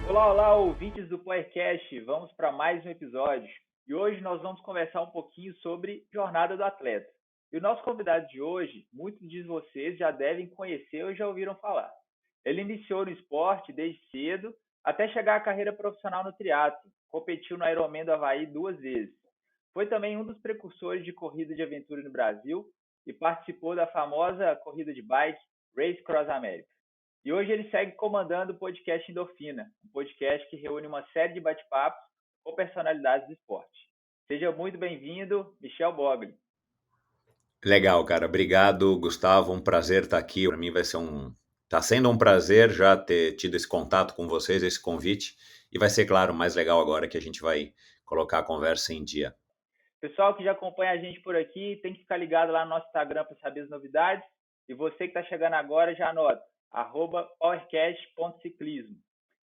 Olá, ouvintes do podcast. Vamos para mais um episódio. E hoje nós vamos conversar um pouquinho sobre jornada do atleta. E o nosso convidado de hoje, muitos de vocês já devem conhecer ou já ouviram falar. Ele iniciou no esporte desde cedo até chegar à carreira profissional no triatlo. Competiu no Ironman do Havaí 2 vezes. Foi também um dos precursores de corrida de aventura no Brasil e participou da famosa corrida de bike Race Cross America. E hoje ele segue comandando o podcast Endorfina, um podcast que reúne uma série de bate-papos com personalidades do esporte. Seja muito bem-vindo, Michel Bogli. Legal, cara. Obrigado, Gustavo. Um prazer estar aqui. Para mim tá sendo um prazer já ter tido esse contato com vocês, esse convite. E vai ser, claro, mais legal agora que a gente vai colocar a conversa em dia. Pessoal que já acompanha a gente por aqui, tem que ficar ligado lá no nosso Instagram para saber as novidades. E você que está chegando agora, já anota, @powercast.ciclismo.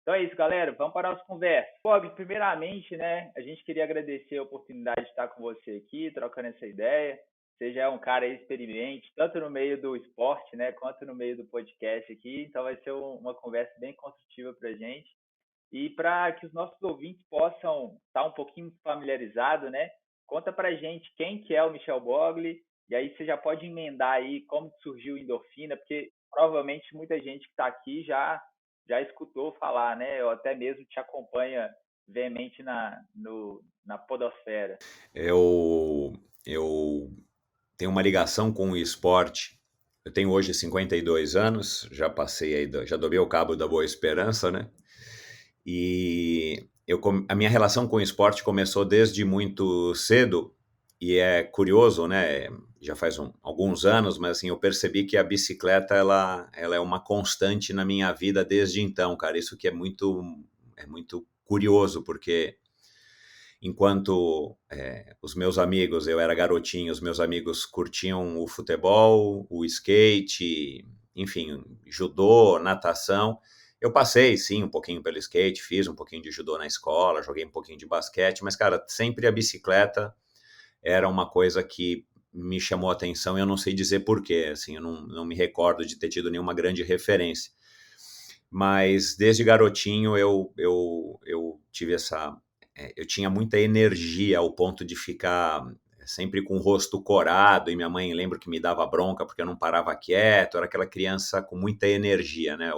Então é isso, galera. Vamos para a nossa conversa. Bob, primeiramente, né, a gente queria agradecer a oportunidade de estar com você aqui, trocando essa ideia. Você já é um cara experiente, tanto no meio do esporte, né, quanto no meio do podcast aqui. Então vai ser uma conversa bem construtiva para a gente. E para que os nossos ouvintes possam estar um pouquinho familiarizados, né, conta para a gente quem que é o Michel Bogli. E aí você já pode emendar aí como surgiu o Endorfina, porque provavelmente muita gente que está aqui já escutou falar, né? Ou até mesmo te acompanha veemente na podosfera. Eu tenho uma ligação com o esporte. Eu tenho hoje 52 anos, já passei aí, já dobrei o cabo da Boa Esperança, né? E a minha relação com o esporte começou desde muito cedo, e é curioso, né? Já faz alguns anos, mas assim, eu percebi que a bicicleta ela é uma constante na minha vida desde então, cara. Isso que é muito curioso, porque enquanto os meus amigos, eu era garotinho, os meus amigos curtiam o futebol, o skate, enfim, judô, natação. Eu passei, sim, um pouquinho pelo skate, fiz um pouquinho de judô na escola, joguei um pouquinho de basquete, mas, cara, sempre a bicicleta era uma coisa que me chamou a atenção e eu não sei dizer porquê, assim, eu não me recordo de ter tido nenhuma grande referência. Mas desde garotinho eu tive eu tinha muita energia ao ponto de ficar sempre com o rosto corado, e minha mãe lembro que me dava bronca porque eu não parava quieto, era aquela criança com muita energia, né?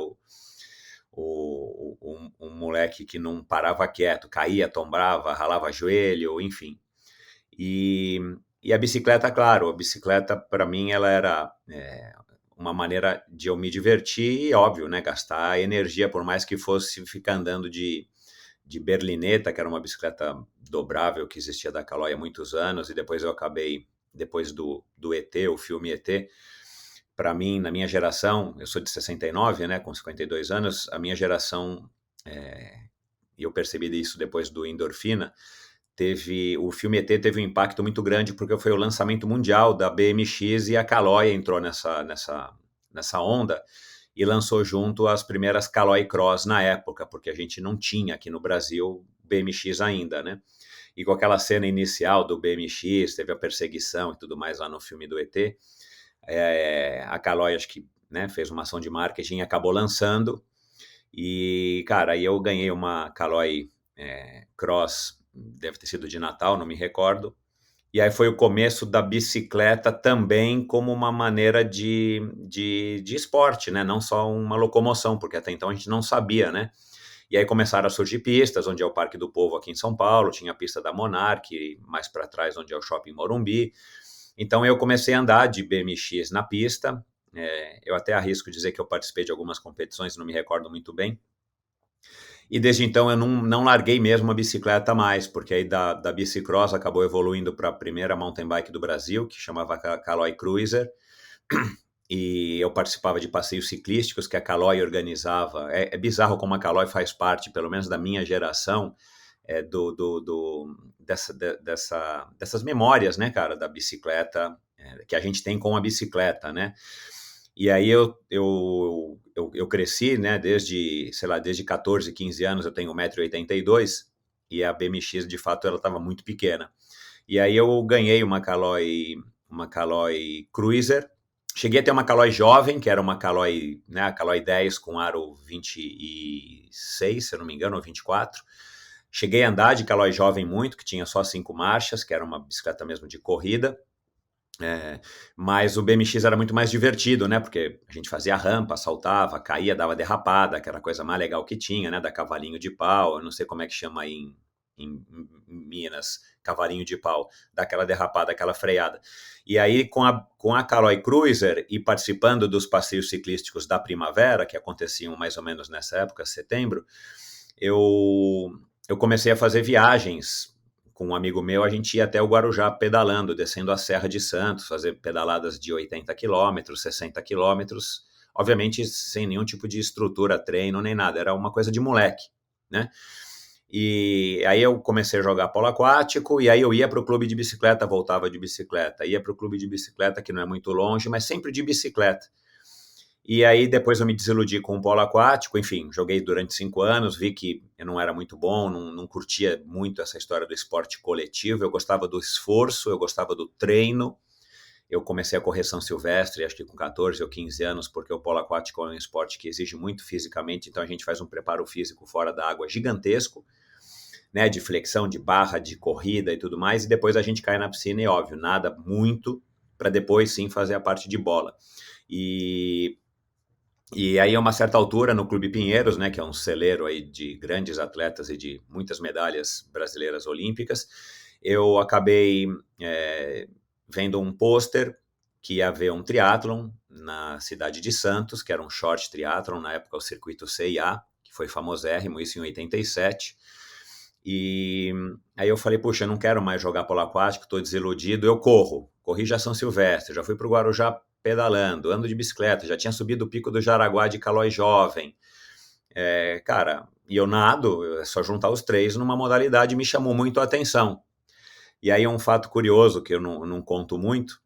Um moleque que não parava quieto, caía, tombava, ralava joelho, enfim. E, e a bicicleta, claro, a bicicleta para mim ela era uma maneira de eu me divertir e, óbvio, né, gastar energia, por mais que fosse ficar andando de berlineta, que era uma bicicleta dobrável que existia da Caloi há muitos anos, e depois eu acabei, depois do ET, o filme ET, para mim, na minha geração, eu sou de 69, né, com 52 anos, a minha geração, e eu percebi isso depois do Endorfina, o filme ET teve um impacto muito grande porque foi o lançamento mundial da BMX e a Caloi entrou nessa onda e lançou junto as primeiras Caloi Cross na época, porque a gente não tinha aqui no Brasil BMX ainda, né? E com aquela cena inicial do BMX, teve a perseguição e tudo mais lá no filme do ET, a Caloi acho que, né, fez uma ação de marketing e acabou lançando. E, cara, aí eu ganhei uma Caloi Cross, deve ter sido de Natal, não me recordo. E aí foi o começo da bicicleta também como uma maneira de esporte, né? Não só uma locomoção, porque até então a gente não sabia, né? E aí começaram a surgir pistas, onde é o Parque do Povo aqui em São Paulo, tinha a pista da Monarch, mais para trás, onde é o Shopping Morumbi. Então eu comecei a andar de BMX na pista. Eu até arrisco dizer que eu participei de algumas competições, não me recordo muito bem. E desde então eu não larguei mesmo a bicicleta mais, porque aí da bicicross acabou evoluindo para a primeira mountain bike do Brasil, que chamava Caloi Cruiser, e eu participava de passeios ciclísticos que a Caloi organizava. É bizarro como a Caloi faz parte, pelo menos da minha geração, dessas memórias, né, cara, da bicicleta, que a gente tem com a bicicleta, né? E aí eu cresci, né, sei lá, desde 14, 15 anos, eu tenho 1,82 m, e a BMX, de fato, ela estava muito pequena. E aí eu ganhei uma Caloi Cruiser, Cheguei a ter uma Caloi jovem, que era uma Caloi, né, a Caloi 10 com aro 26, se eu não me engano, ou 24. Cheguei a andar de Caloi jovem muito, que tinha só 5 marchas, que era uma bicicleta mesmo de corrida. Mas o BMX era muito mais divertido, né? Porque a gente fazia rampa, saltava, caía, dava derrapada, que era a coisa mais legal que tinha, né? Da cavalinho de pau, eu não sei como é que chama aí em Minas, cavalinho de pau, daquela derrapada, aquela freada. E aí, com a Caloi Cruiser e participando dos passeios ciclísticos da primavera, que aconteciam mais ou menos nessa época, setembro, eu comecei a fazer viagens com um amigo meu. A gente ia até o Guarujá pedalando, descendo a Serra de Santos, fazer pedaladas de 80 quilômetros, 60 quilômetros, obviamente sem nenhum tipo de estrutura, treino, nem nada, era uma coisa de moleque, né? E aí eu comecei a jogar polo aquático, e aí eu ia para o clube de bicicleta, voltava de bicicleta, ia para o clube de bicicleta, que não é muito longe, mas sempre de bicicleta. E aí depois eu me desiludi com o polo aquático, enfim, joguei durante 5 anos, vi que eu não era muito bom, não curtia muito essa história do esporte coletivo, eu gostava do esforço, eu gostava do treino. Eu comecei a correr São Silvestre, acho que com 14 ou 15 anos, porque o polo aquático é um esporte que exige muito fisicamente, então a gente faz um preparo físico fora da água gigantesco, né, de flexão, de barra, de corrida e tudo mais, e depois a gente cai na piscina e, óbvio, nada muito, para depois sim fazer a parte de bola. E aí, a uma certa altura, no Clube Pinheiros, né, que é um celeiro aí de grandes atletas e de muitas medalhas brasileiras olímpicas, eu acabei vendo um pôster que ia haver um triatlon na cidade de Santos, que era um short triatlon, na época o circuito CIA, que foi famosérrimo, isso em 87. E aí eu falei, puxa, eu não quero mais jogar polo aquático, estou desiludido, eu corri já São Silvestre, já fui para o Guarujá pedalando, ando de bicicleta, já tinha subido o Pico do Jaraguá de Calói jovem. Cara, e eu nado, é só juntar os três numa modalidade, me chamou muito a atenção. E aí um fato curioso, que eu não conto muito,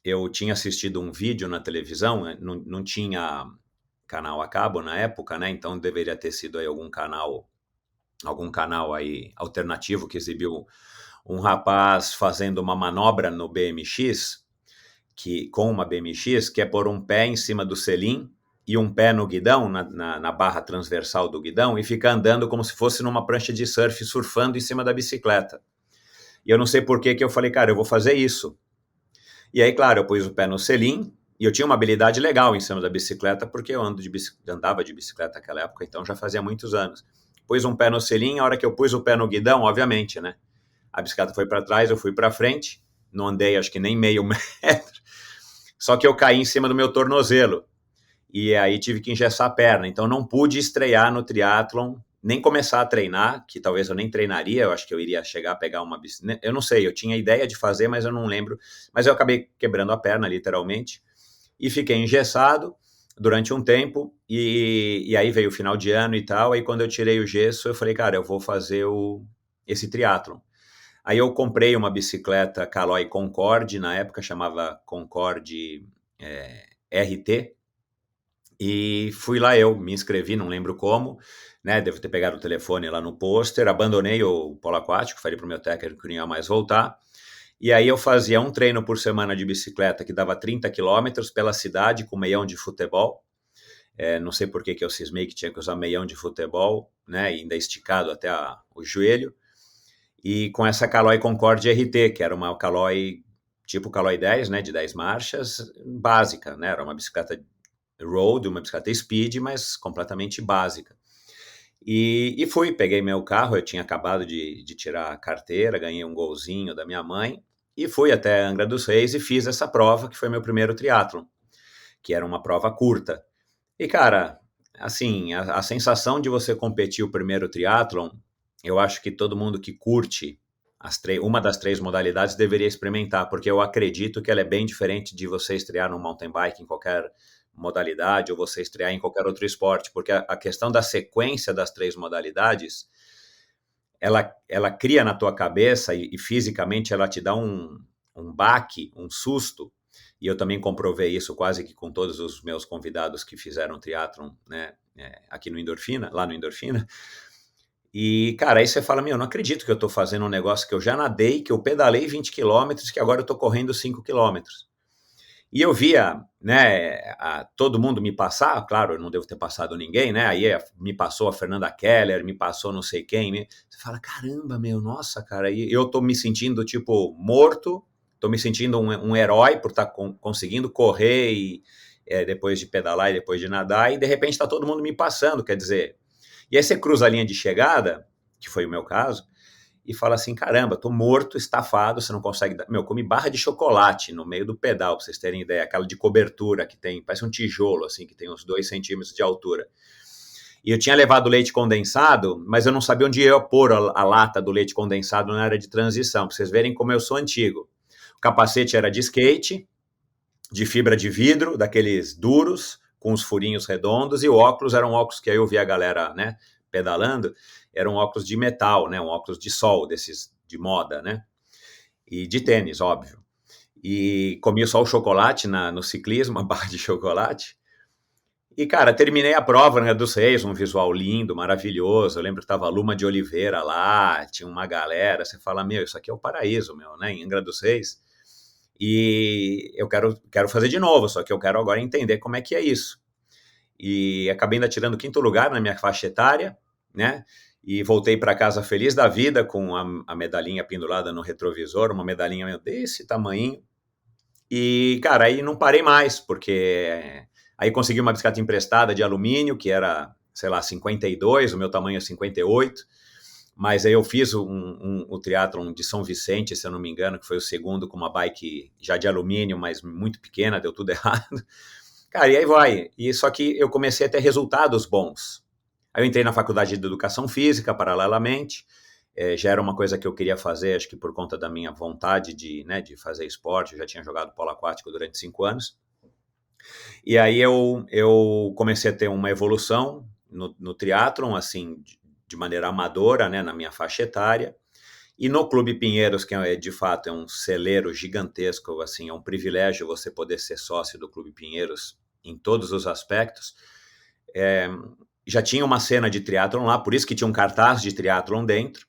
eu tinha assistido um vídeo na televisão, não tinha canal a cabo na época, né? Então deveria ter sido aí algum canal aí alternativo que exibiu um rapaz fazendo uma manobra no BMX, com uma BMX, que é pôr um pé em cima do selim e um pé no guidão, na barra transversal do guidão, e ficar andando como se fosse numa prancha de surf, surfando em cima da bicicleta. E eu não sei por que eu falei, cara, eu vou fazer isso. E aí, claro, eu pus o pé no selim, e eu tinha uma habilidade legal em cima da bicicleta, porque eu andava de bicicleta naquela época, então já fazia muitos anos. Pus um pé no selim, a hora que eu pus o pé no guidão, obviamente, né? A bicicleta foi para trás, eu fui para frente, não andei acho que nem meio metro, só que eu caí em cima do meu tornozelo, e aí tive que engessar a perna, então não pude estrear no triatlon, nem começar a treinar, que talvez eu nem treinaria, eu acho que eu iria chegar a pegar uma bicicleta, eu não sei, eu tinha ideia de fazer, mas eu não lembro, mas eu acabei quebrando a perna, literalmente, e fiquei engessado durante um tempo, e aí veio o final de ano e tal, aí quando eu tirei o gesso, eu falei, cara, eu vou fazer esse triatlon. Aí eu comprei uma bicicleta Caloi Concorde, na época chamava Concorde RT, e fui lá, eu me inscrevi, não lembro como, né? Devo ter pegado o telefone lá no pôster, abandonei o polo aquático, falei para o meu técnico que não ia mais voltar. E aí eu fazia um treino por semana de bicicleta que dava 30 quilômetros pela cidade com meião de futebol. Não sei por que eu cismei que tinha que usar meião de futebol, né? Ainda esticado até o joelho. E com essa Caloi Concorde RT, que era uma Caloi tipo Caloi 10, né? De 10 marchas, básica, né? Era uma bicicleta road, uma bicicleta speed, mas completamente básica. E fui, peguei meu carro, eu tinha acabado de tirar a carteira, ganhei um golzinho da minha mãe, e fui até Angra dos Reis e fiz essa prova, que foi meu primeiro triatlon, que era uma prova curta. E, cara, assim, a sensação de você competir o primeiro triatlon, eu acho que todo mundo que curte uma das três modalidades deveria experimentar, porque eu acredito que ela é bem diferente de você estrear no mountain bike em qualquer modalidade ou você estrear em qualquer outro esporte, porque a questão da sequência das três modalidades, ela cria na tua cabeça e fisicamente ela te dá um baque, um susto, e eu também comprovei isso quase que com todos os meus convidados que fizeram triatlon, né, aqui no Endorfina, lá no Endorfina. E, cara, aí você fala, meu, eu não acredito que eu tô fazendo um negócio que eu já nadei, que eu pedalei 20 quilômetros, que agora eu tô correndo 5 quilômetros. E eu via, né, todo mundo me passar, claro, eu não devo ter passado ninguém, né? Aí me passou a Fernanda Keller, me passou não sei quem. Você fala, caramba, meu, nossa, cara, e eu tô me sentindo, tipo, morto, tô me sentindo um herói por estar conseguindo correr e depois de pedalar e depois de nadar, e de repente tá todo mundo me passando, quer dizer. E aí você cruza a linha de chegada, que foi o meu caso, e fala assim, caramba, tô morto, estafado, você não consegue dar... Meu, comi barra de chocolate no meio do pedal, pra vocês terem ideia, aquela de cobertura que tem, parece um tijolo, assim, que tem uns 2 centímetros de altura. E eu tinha levado leite condensado, mas eu não sabia onde eu ia pôr a lata do leite condensado na área de transição, pra vocês verem como eu sou antigo. O capacete era de skate, de fibra de vidro, daqueles duros, com os furinhos redondos, e o óculos eram óculos que aí eu vi a galera, né, pedalando, eram óculos de metal, né, um óculos de sol, desses de moda, né, e de tênis, óbvio. E comia só o chocolate no ciclismo, uma barra de chocolate. E, cara, terminei a prova, né, dos Reis, um visual lindo, maravilhoso. Eu lembro que tava a Luma de Oliveira lá, tinha uma galera. Você fala, meu, isso aqui é o paraíso, meu, né, em Angra dos Reis. E eu quero fazer de novo, só que eu quero agora entender como é que é isso. E acabei ainda tirando o 5º lugar na minha faixa etária, né? E voltei para casa feliz da vida com a medalhinha pendurada no retrovisor, uma medalhinha desse tamanho. E, cara, aí não parei mais, porque aí consegui uma bicicleta emprestada de alumínio, que era, sei lá, 52, o meu tamanho é 58. Mas aí eu fiz o triatlon de São Vicente, se eu não me engano, que foi o segundo, com uma bike já de alumínio, mas muito pequena, deu tudo errado. Cara, e aí vai. E só que eu comecei a ter resultados bons. Aí eu entrei na faculdade de Educação Física, paralelamente. Já era uma coisa que eu queria fazer, acho que por conta da minha vontade de fazer esporte. Eu já tinha jogado polo aquático durante 5 anos. E aí eu comecei a ter uma evolução no triatlon, assim, de maneira amadora, né, na minha faixa etária. E no Clube Pinheiros, que de fato é um celeiro gigantesco, assim, é um privilégio você poder ser sócio do Clube Pinheiros em todos os aspectos. Já tinha uma cena de triatlon lá, por isso que tinha um cartaz de triatlon dentro.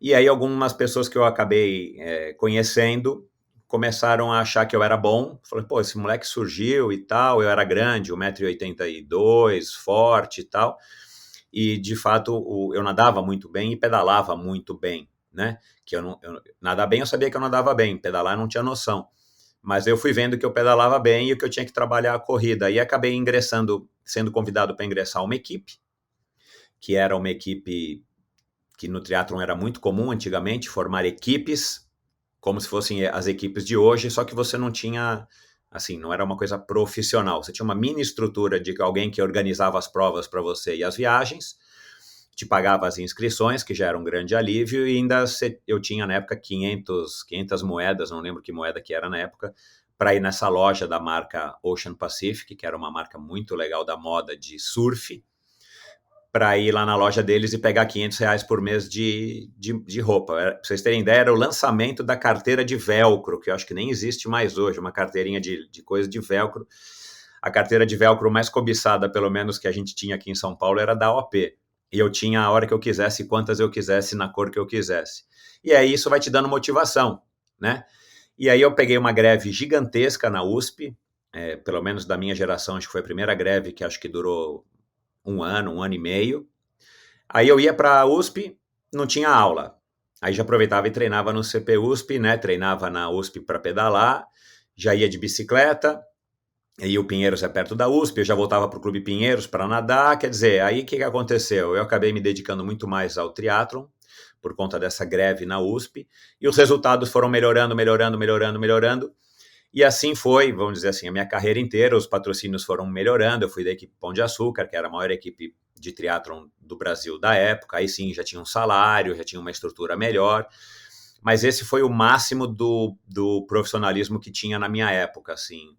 E aí algumas pessoas que eu acabei conhecendo começaram a achar que eu era bom. Falei, pô, esse moleque surgiu e tal, eu era grande, 1,82 m, forte e tal. E, de fato, eu nadava muito bem e pedalava muito bem, né? Que nadar bem eu sabia que eu nadava bem, pedalar eu não tinha noção. Mas eu fui vendo que eu pedalava bem e que eu tinha que trabalhar a corrida. E acabei sendo convidado para ingressar uma equipe, que era uma equipe que no triatlon era muito comum antigamente, formar equipes, como se fossem as equipes de hoje, só que você não tinha, assim, não era uma coisa profissional. Você tinha uma mini estrutura de alguém que organizava as provas para você e as viagens, te pagava as inscrições, que já era um grande alívio, e ainda eu tinha na época 500 moedas, não lembro que moeda que era na época, para ir nessa loja da marca Ocean Pacific, que era uma marca muito legal da moda de surf, para ir lá na loja deles e pegar R$500 por mês de roupa. Para vocês terem ideia, era o lançamento da carteira de velcro, que eu acho que nem existe mais hoje, uma carteirinha de coisa de velcro. A carteira de velcro mais cobiçada, pelo menos, que a gente tinha aqui em São Paulo, era da OP. E eu tinha a hora que eu quisesse, quantas eu quisesse, na cor que eu quisesse. E aí isso vai te dando motivação, né? E aí eu peguei uma greve gigantesca na USP, pelo menos da minha geração, acho que foi a primeira greve que acho que durou um ano e meio. Aí eu ia para a USP, não tinha aula. Aí já aproveitava e treinava no CP USP, né? Treinava na USP para pedalar, já ia de bicicleta, aí o Pinheiros é perto da USP, eu já voltava para o Clube Pinheiros para nadar, quer dizer, aí o que aconteceu? Eu acabei me dedicando muito mais ao triatlon, por conta dessa greve na USP, e os resultados foram melhorando, e assim foi, vamos dizer assim, a minha carreira inteira, os patrocínios foram melhorando, eu fui da equipe Pão de Açúcar, que era a maior equipe de triatlon do Brasil da época, aí sim, já tinha um salário, já tinha uma estrutura melhor, mas esse foi o máximo do profissionalismo que tinha na minha época, assim.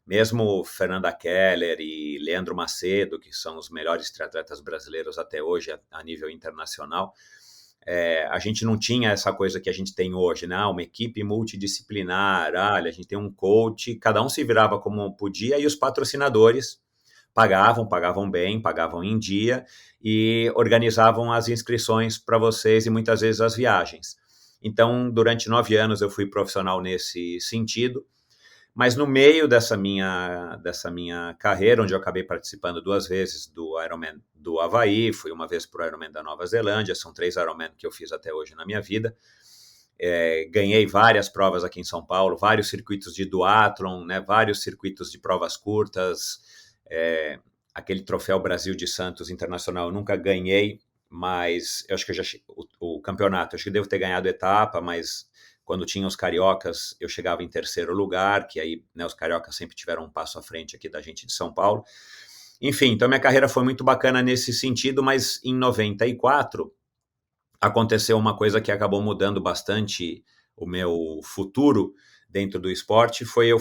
Mesmo Fernanda Keller e Leandro Macedo, que são os melhores triatletas brasileiros até hoje a nível internacional, a gente não tinha essa coisa que a gente tem hoje, né? Uma equipe multidisciplinar, a gente tem um coach, cada um se virava como podia e os patrocinadores pagavam bem, pagavam em dia e organizavam as inscrições para vocês e muitas vezes as viagens. Então, durante 9 anos eu fui profissional nesse sentido, Mas no meio dessa minha carreira, onde eu acabei participando 2 vezes do Ironman do Havaí, fui uma vez para o Ironman da Nova Zelândia, são 3 Ironman que eu fiz até hoje na minha vida. Ganhei várias provas aqui em São Paulo, vários circuitos de duatlon, né, vários circuitos de provas curtas, aquele troféu Brasil de Santos Internacional eu nunca ganhei, mas eu acho que o campeonato, acho que devo ter ganhado etapa, mas quando tinha os cariocas eu chegava em terceiro lugar, que aí, né, os cariocas sempre tiveram um passo à frente aqui da gente de São Paulo. Enfim, então minha carreira foi muito bacana nesse sentido, mas em 94 aconteceu uma coisa que acabou mudando bastante o meu futuro dentro do esporte, foi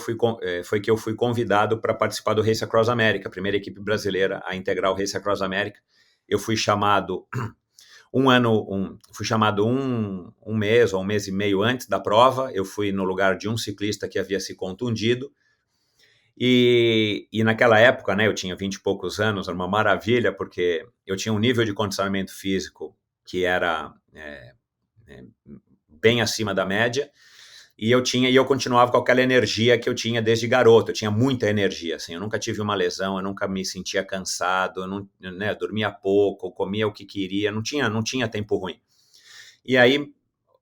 que eu fui convidado para participar do Race Across America, a primeira equipe brasileira a integrar o Race Across America. Eu fui chamado um mês ou um mês e meio antes da prova, eu fui no lugar de um ciclista que havia se contundido, e naquela época, né, eu tinha 20 e poucos anos, era uma maravilha, porque eu tinha um nível de condicionamento físico que era bem acima da média, e eu continuava com aquela energia que eu tinha desde garoto, eu tinha muita energia, assim, eu nunca tive uma lesão, eu nunca me sentia cansado, eu não, né, dormia pouco, comia o que queria, não tinha tempo ruim. E aí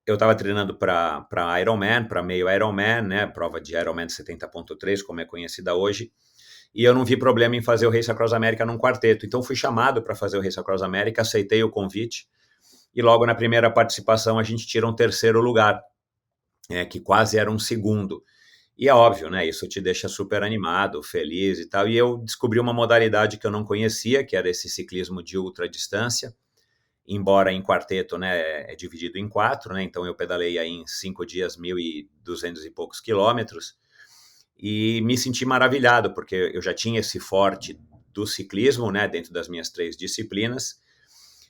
eu estava treinando para Ironman, para meio Ironman, né, prova de Ironman 70.3, como é conhecida hoje, e eu não vi problema em fazer o Race Across America num quarteto, então fui chamado para fazer o Race Across America, aceitei o convite, e logo na primeira participação a gente tira um terceiro lugar, que quase era um segundo. E é óbvio, né? Isso te deixa super animado, feliz e tal. E eu descobri uma modalidade que eu não conhecia, que era esse ciclismo de ultradistância. Embora em quarteto, né, é dividido em 4, né? Então eu pedalei aí em 5 dias 1.200 e poucos quilômetros e me senti maravilhado, porque eu já tinha esse forte do ciclismo, né, dentro das minhas 3 disciplinas,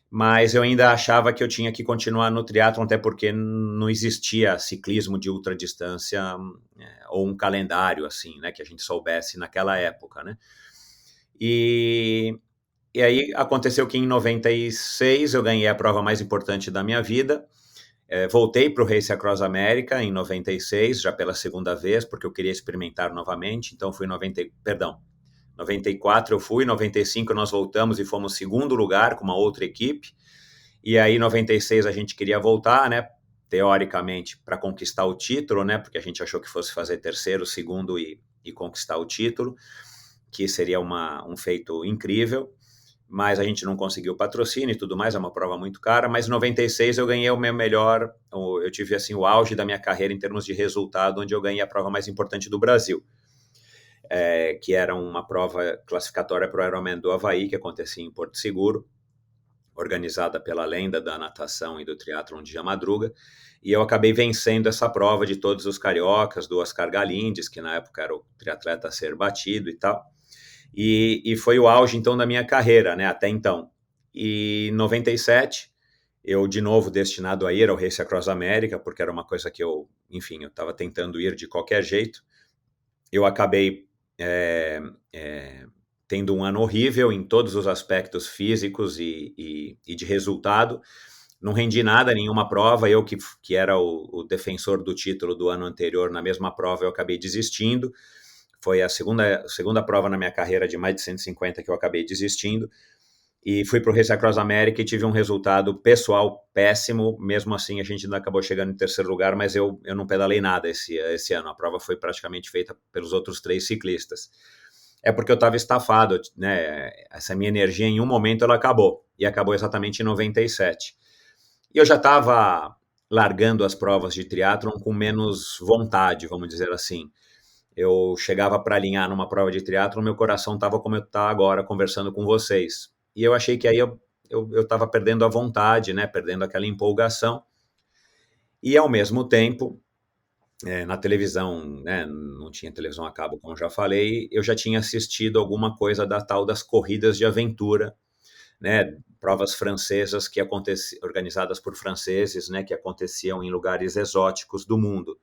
mas eu ainda achava que eu tinha que continuar no triatlon, até porque não existia ciclismo de ultradistância ou um calendário assim, né, que a gente soubesse naquela época, né? E aí aconteceu que em 96 eu ganhei a prova mais importante da minha vida, voltei para o Race Across America em 96, já pela segunda vez, porque eu queria experimentar novamente, então fui 94 eu fui, 95 nós voltamos e fomos segundo lugar com uma outra equipe, e aí 96 a gente queria voltar, né, teoricamente para conquistar o título, né, porque a gente achou que fosse fazer terceiro, segundo e conquistar o título, que seria um feito incrível, mas a gente não conseguiu patrocínio e tudo mais, é uma prova muito cara, mas em 96 eu ganhei o meu melhor, eu tive assim o auge da minha carreira em termos de resultado, onde eu ganhei a prova mais importante do Brasil, que era uma prova classificatória para o Ironman do Havaí, que acontecia em Porto Seguro, organizada pela lenda da natação e do triatlon de Madruga, e eu acabei vencendo essa prova de todos os cariocas, do Oscar Galindes, que na época era o triatleta a ser batido e tal, e foi o auge, então, da minha carreira, né, até então. E em 97, eu, de novo, destinado a ir ao Race Across America, porque era uma coisa que eu estava tentando ir de qualquer jeito. Eu acabei tendo um ano horrível em todos os aspectos físicos e de resultado. Não rendi nada, nenhuma prova. Eu, que era o defensor do título do ano anterior, na mesma prova, eu acabei desistindo. Foi a segunda prova na minha carreira de mais de 150 que eu acabei desistindo. E fui para o Race Across America e tive um resultado pessoal péssimo. Mesmo assim, a gente ainda acabou chegando em terceiro lugar, mas eu não pedalei nada esse ano. A prova foi praticamente feita pelos outros 3 ciclistas. É porque eu estava estafado, né? Essa minha energia, em um momento, ela acabou. E acabou exatamente em 97. E eu já estava largando as provas de triatlon com menos vontade, vamos dizer assim. Eu chegava para alinhar numa prova de triatlo, meu coração estava como eu está agora conversando com vocês. E eu achei que aí eu estava perdendo a vontade, né, perdendo aquela empolgação. E ao mesmo tempo, na televisão, né, não tinha televisão a cabo, como eu já falei, eu já tinha assistido alguma coisa da tal das corridas de aventura, né, provas francesas organizadas por franceses, né, que aconteciam em lugares exóticos do mundo.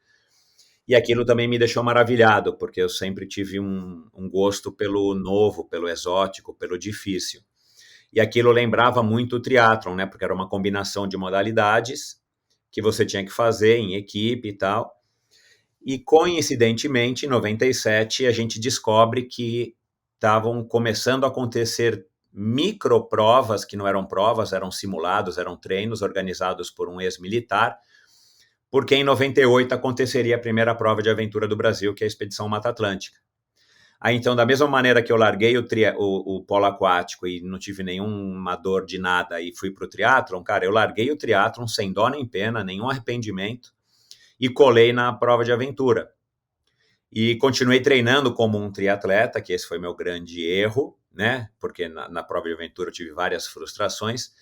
E aquilo também me deixou maravilhado, porque eu sempre tive um gosto pelo novo, pelo exótico, pelo difícil. E aquilo lembrava muito o triatlon, né? Porque era uma combinação de modalidades que você tinha que fazer em equipe e tal. E, coincidentemente, em 97, a gente descobre que estavam começando a acontecer microprovas, que não eram provas, eram simulados, eram treinos organizados por um ex-militar, porque em 98 aconteceria a primeira prova de aventura do Brasil, que é a Expedição Mata Atlântica. Aí, então, da mesma maneira que eu larguei o polo aquático e não tive nenhuma dor de nada e fui para o triatlon, cara, eu larguei o triatlon sem dó nem pena, nenhum arrependimento, e colei na prova de aventura. E continuei treinando como um triatleta, que esse foi meu grande erro, né? Porque na prova de aventura eu tive várias frustrações.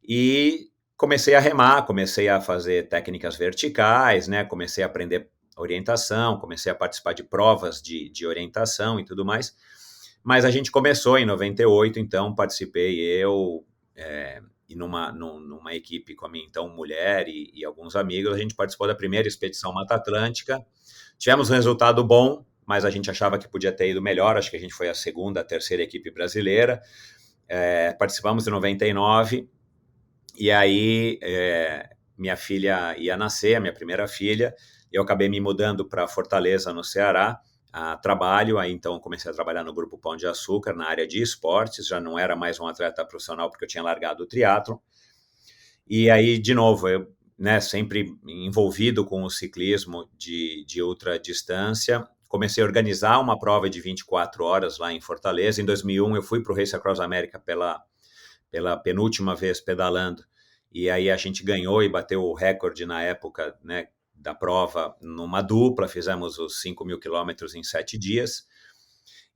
E comecei a remar, comecei a fazer técnicas verticais, né? Comecei a aprender orientação, comecei a participar de provas de orientação e tudo mais. Mas a gente começou em 98, então participei eu e numa equipe com a minha então mulher e alguns amigos, a gente participou da primeira expedição Mata Atlântica. Tivemos um resultado bom, mas a gente achava que podia ter ido melhor, acho que a gente foi a segunda, a terceira equipe brasileira. Participamos em 99, e aí minha filha ia nascer, a minha primeira filha, eu acabei me mudando para Fortaleza, no Ceará, a trabalho, aí então comecei a trabalhar no Grupo Pão de Açúcar, na área de esportes, já não era mais um atleta profissional, porque eu tinha largado o triatlon, e aí, de novo, eu sempre envolvido com o ciclismo de ultradistância, comecei a organizar uma prova de 24 horas lá em Fortaleza. Em 2001 eu fui para o Race Across America pela penúltima vez pedalando, e aí a gente ganhou e bateu o recorde na época, né, da prova numa dupla, fizemos os 5.000 quilômetros em 7 dias,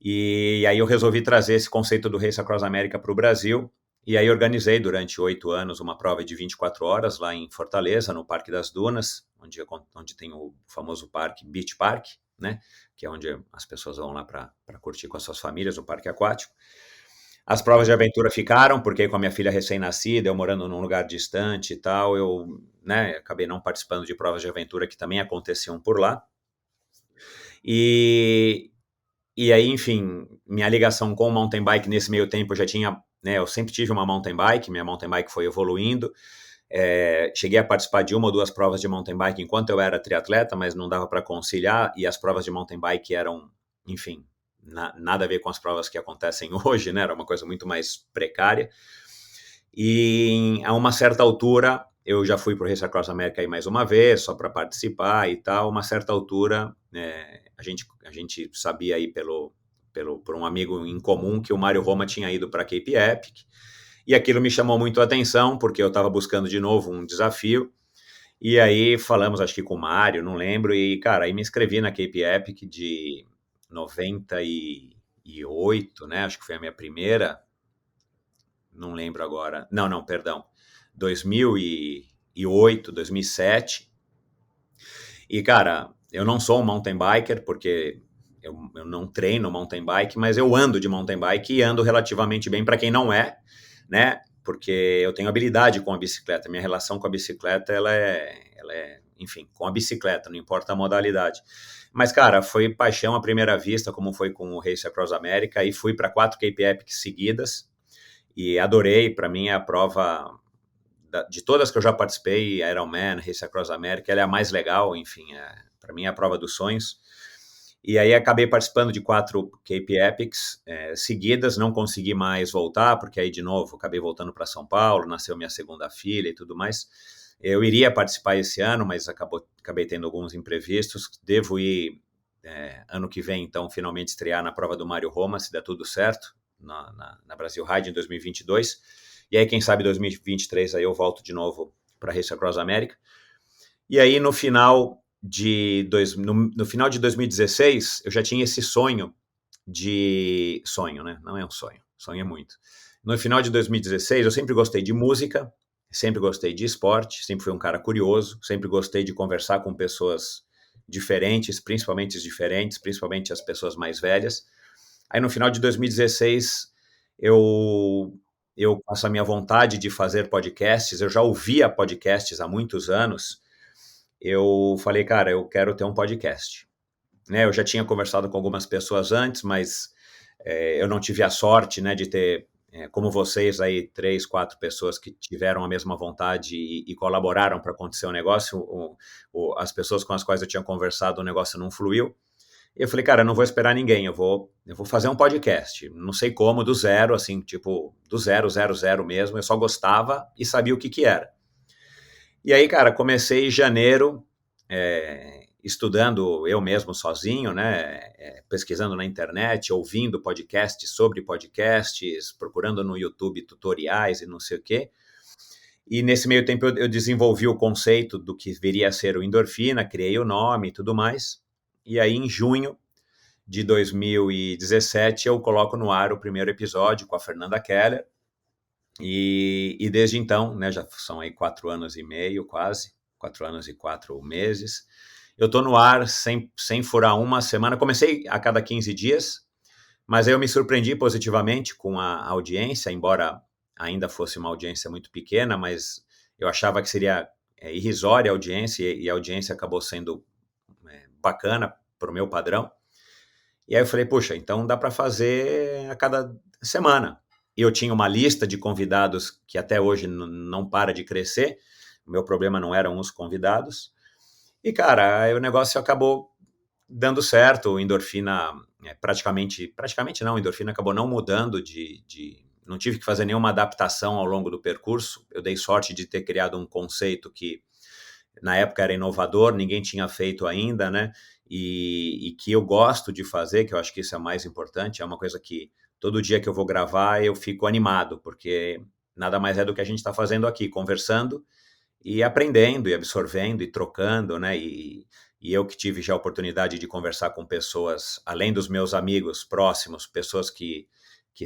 e aí eu resolvi trazer esse conceito do Race Across America para o Brasil, e aí organizei durante 8 anos uma prova de 24 horas lá em Fortaleza, no Parque das Dunas, onde tem o famoso parque Beach Park, né, que é onde as pessoas vão lá para curtir com as suas famílias, o parque aquático. As provas de aventura ficaram, porque com a minha filha recém-nascida, eu morando num lugar distante e tal, eu acabei não participando de provas de aventura que também aconteciam por lá. E aí, enfim, minha ligação com o mountain bike nesse meio tempo eu já tinha, eu sempre tive uma mountain bike, minha mountain bike foi evoluindo, cheguei a participar de uma ou duas provas de mountain bike enquanto eu era triatleta, mas não dava para conciliar, e as provas de mountain bike eram, enfim, nada a ver com as provas que acontecem hoje, né? Era uma coisa muito mais precária. E a uma certa altura, eu já fui para o Race Across America aí mais uma vez, só para participar e tal. Uma certa altura, a gente sabia aí por um amigo em comum que o Mário Roma tinha ido para Cape Epic, e aquilo me chamou muito a atenção, porque eu estava buscando de novo um desafio. E aí falamos, acho que com o Mário, não lembro, e, cara, aí me inscrevi na Cape Epic de 98, né? Acho que foi a minha primeira. Não lembro agora. Não, perdão. 2008, 2007. E, cara, eu não sou um mountain biker, porque eu não treino mountain bike, mas eu ando de mountain bike e ando relativamente bem para quem não é, né? Porque eu tenho habilidade com a bicicleta. Minha relação com a bicicleta, ela é, enfim, com a bicicleta, não importa a modalidade. Mas, cara, foi paixão à primeira vista, como foi com o Race Across America, e fui para 4 Cape Epic seguidas, e adorei. Para mim é a prova de todas que eu já participei, Ironman, Race Across America, ela é a mais legal, enfim, para mim é a prova dos sonhos. E aí acabei participando de 4 Cape Epics seguidas, não consegui mais voltar, porque aí de novo acabei voltando para São Paulo, nasceu minha segunda filha e tudo mais. Eu iria participar esse ano, mas acabei tendo alguns imprevistos. Devo ir ano que vem, então, finalmente estrear na prova do Mário Roma, se der tudo certo, na Brasil Ride em 2022. E aí, quem sabe, 2023 aí eu volto de novo para Race Across America. E aí, no final de 2016, eu já tinha esse sonho sonho, né? Não é um sonho, sonho é muito. No final de 2016, eu sempre gostei de música, sempre gostei de esporte, sempre fui um cara curioso, sempre gostei de conversar com pessoas diferentes, principalmente as pessoas mais velhas. Aí, no final de 2016, eu com essa minha vontade de fazer podcasts, eu já ouvia podcasts há muitos anos, eu falei, cara, eu quero ter um podcast. Né, eu já tinha conversado com algumas pessoas antes, mas eu não tive a sorte, né, de ter como vocês aí, 3, 4 pessoas que tiveram a mesma vontade e colaboraram para acontecer o negócio, as pessoas com as quais eu tinha conversado, o negócio não fluiu. E eu falei, cara, eu não vou esperar ninguém, eu vou fazer um podcast. Não sei como, do zero, assim, tipo, do zero, zero, zero mesmo. Eu só gostava e sabia o que que era. E aí, cara, comecei em janeiro, estudando eu mesmo sozinho, né? Pesquisando na internet, ouvindo podcasts sobre podcasts, procurando no YouTube tutoriais e não sei o quê. E nesse meio tempo eu desenvolvi o conceito do que viria a ser o Endorfina, criei o nome e tudo mais. E aí, em junho de 2017, eu coloco no ar o primeiro episódio com a Fernanda Keller. E desde então, né, já são aí 4 anos e meio, quase, 4 anos e 4 meses. Eu estou no ar sem furar uma semana. Comecei a cada 15 dias, mas aí eu me surpreendi positivamente com a audiência, embora ainda fosse uma audiência muito pequena, mas eu achava que seria irrisória a audiência, e a audiência acabou sendo bacana para o meu padrão. E aí eu falei, puxa, então dá para fazer a cada semana. E eu tinha uma lista de convidados que até hoje não para de crescer. O meu problema não eram os convidados. E, cara, aí o negócio acabou dando certo. O Endorfina, praticamente não, o Endorfina acabou não mudando não tive que fazer nenhuma adaptação ao longo do percurso. Eu dei sorte de ter criado um conceito que na época era inovador, ninguém tinha feito ainda, né? E que eu gosto de fazer, que eu acho que isso é mais importante, é uma coisa que todo dia que eu vou gravar eu fico animado, porque nada mais é do que a gente está fazendo aqui, conversando e aprendendo e absorvendo e trocando, né? E eu que tive já a oportunidade de conversar com pessoas, além dos meus amigos próximos, pessoas que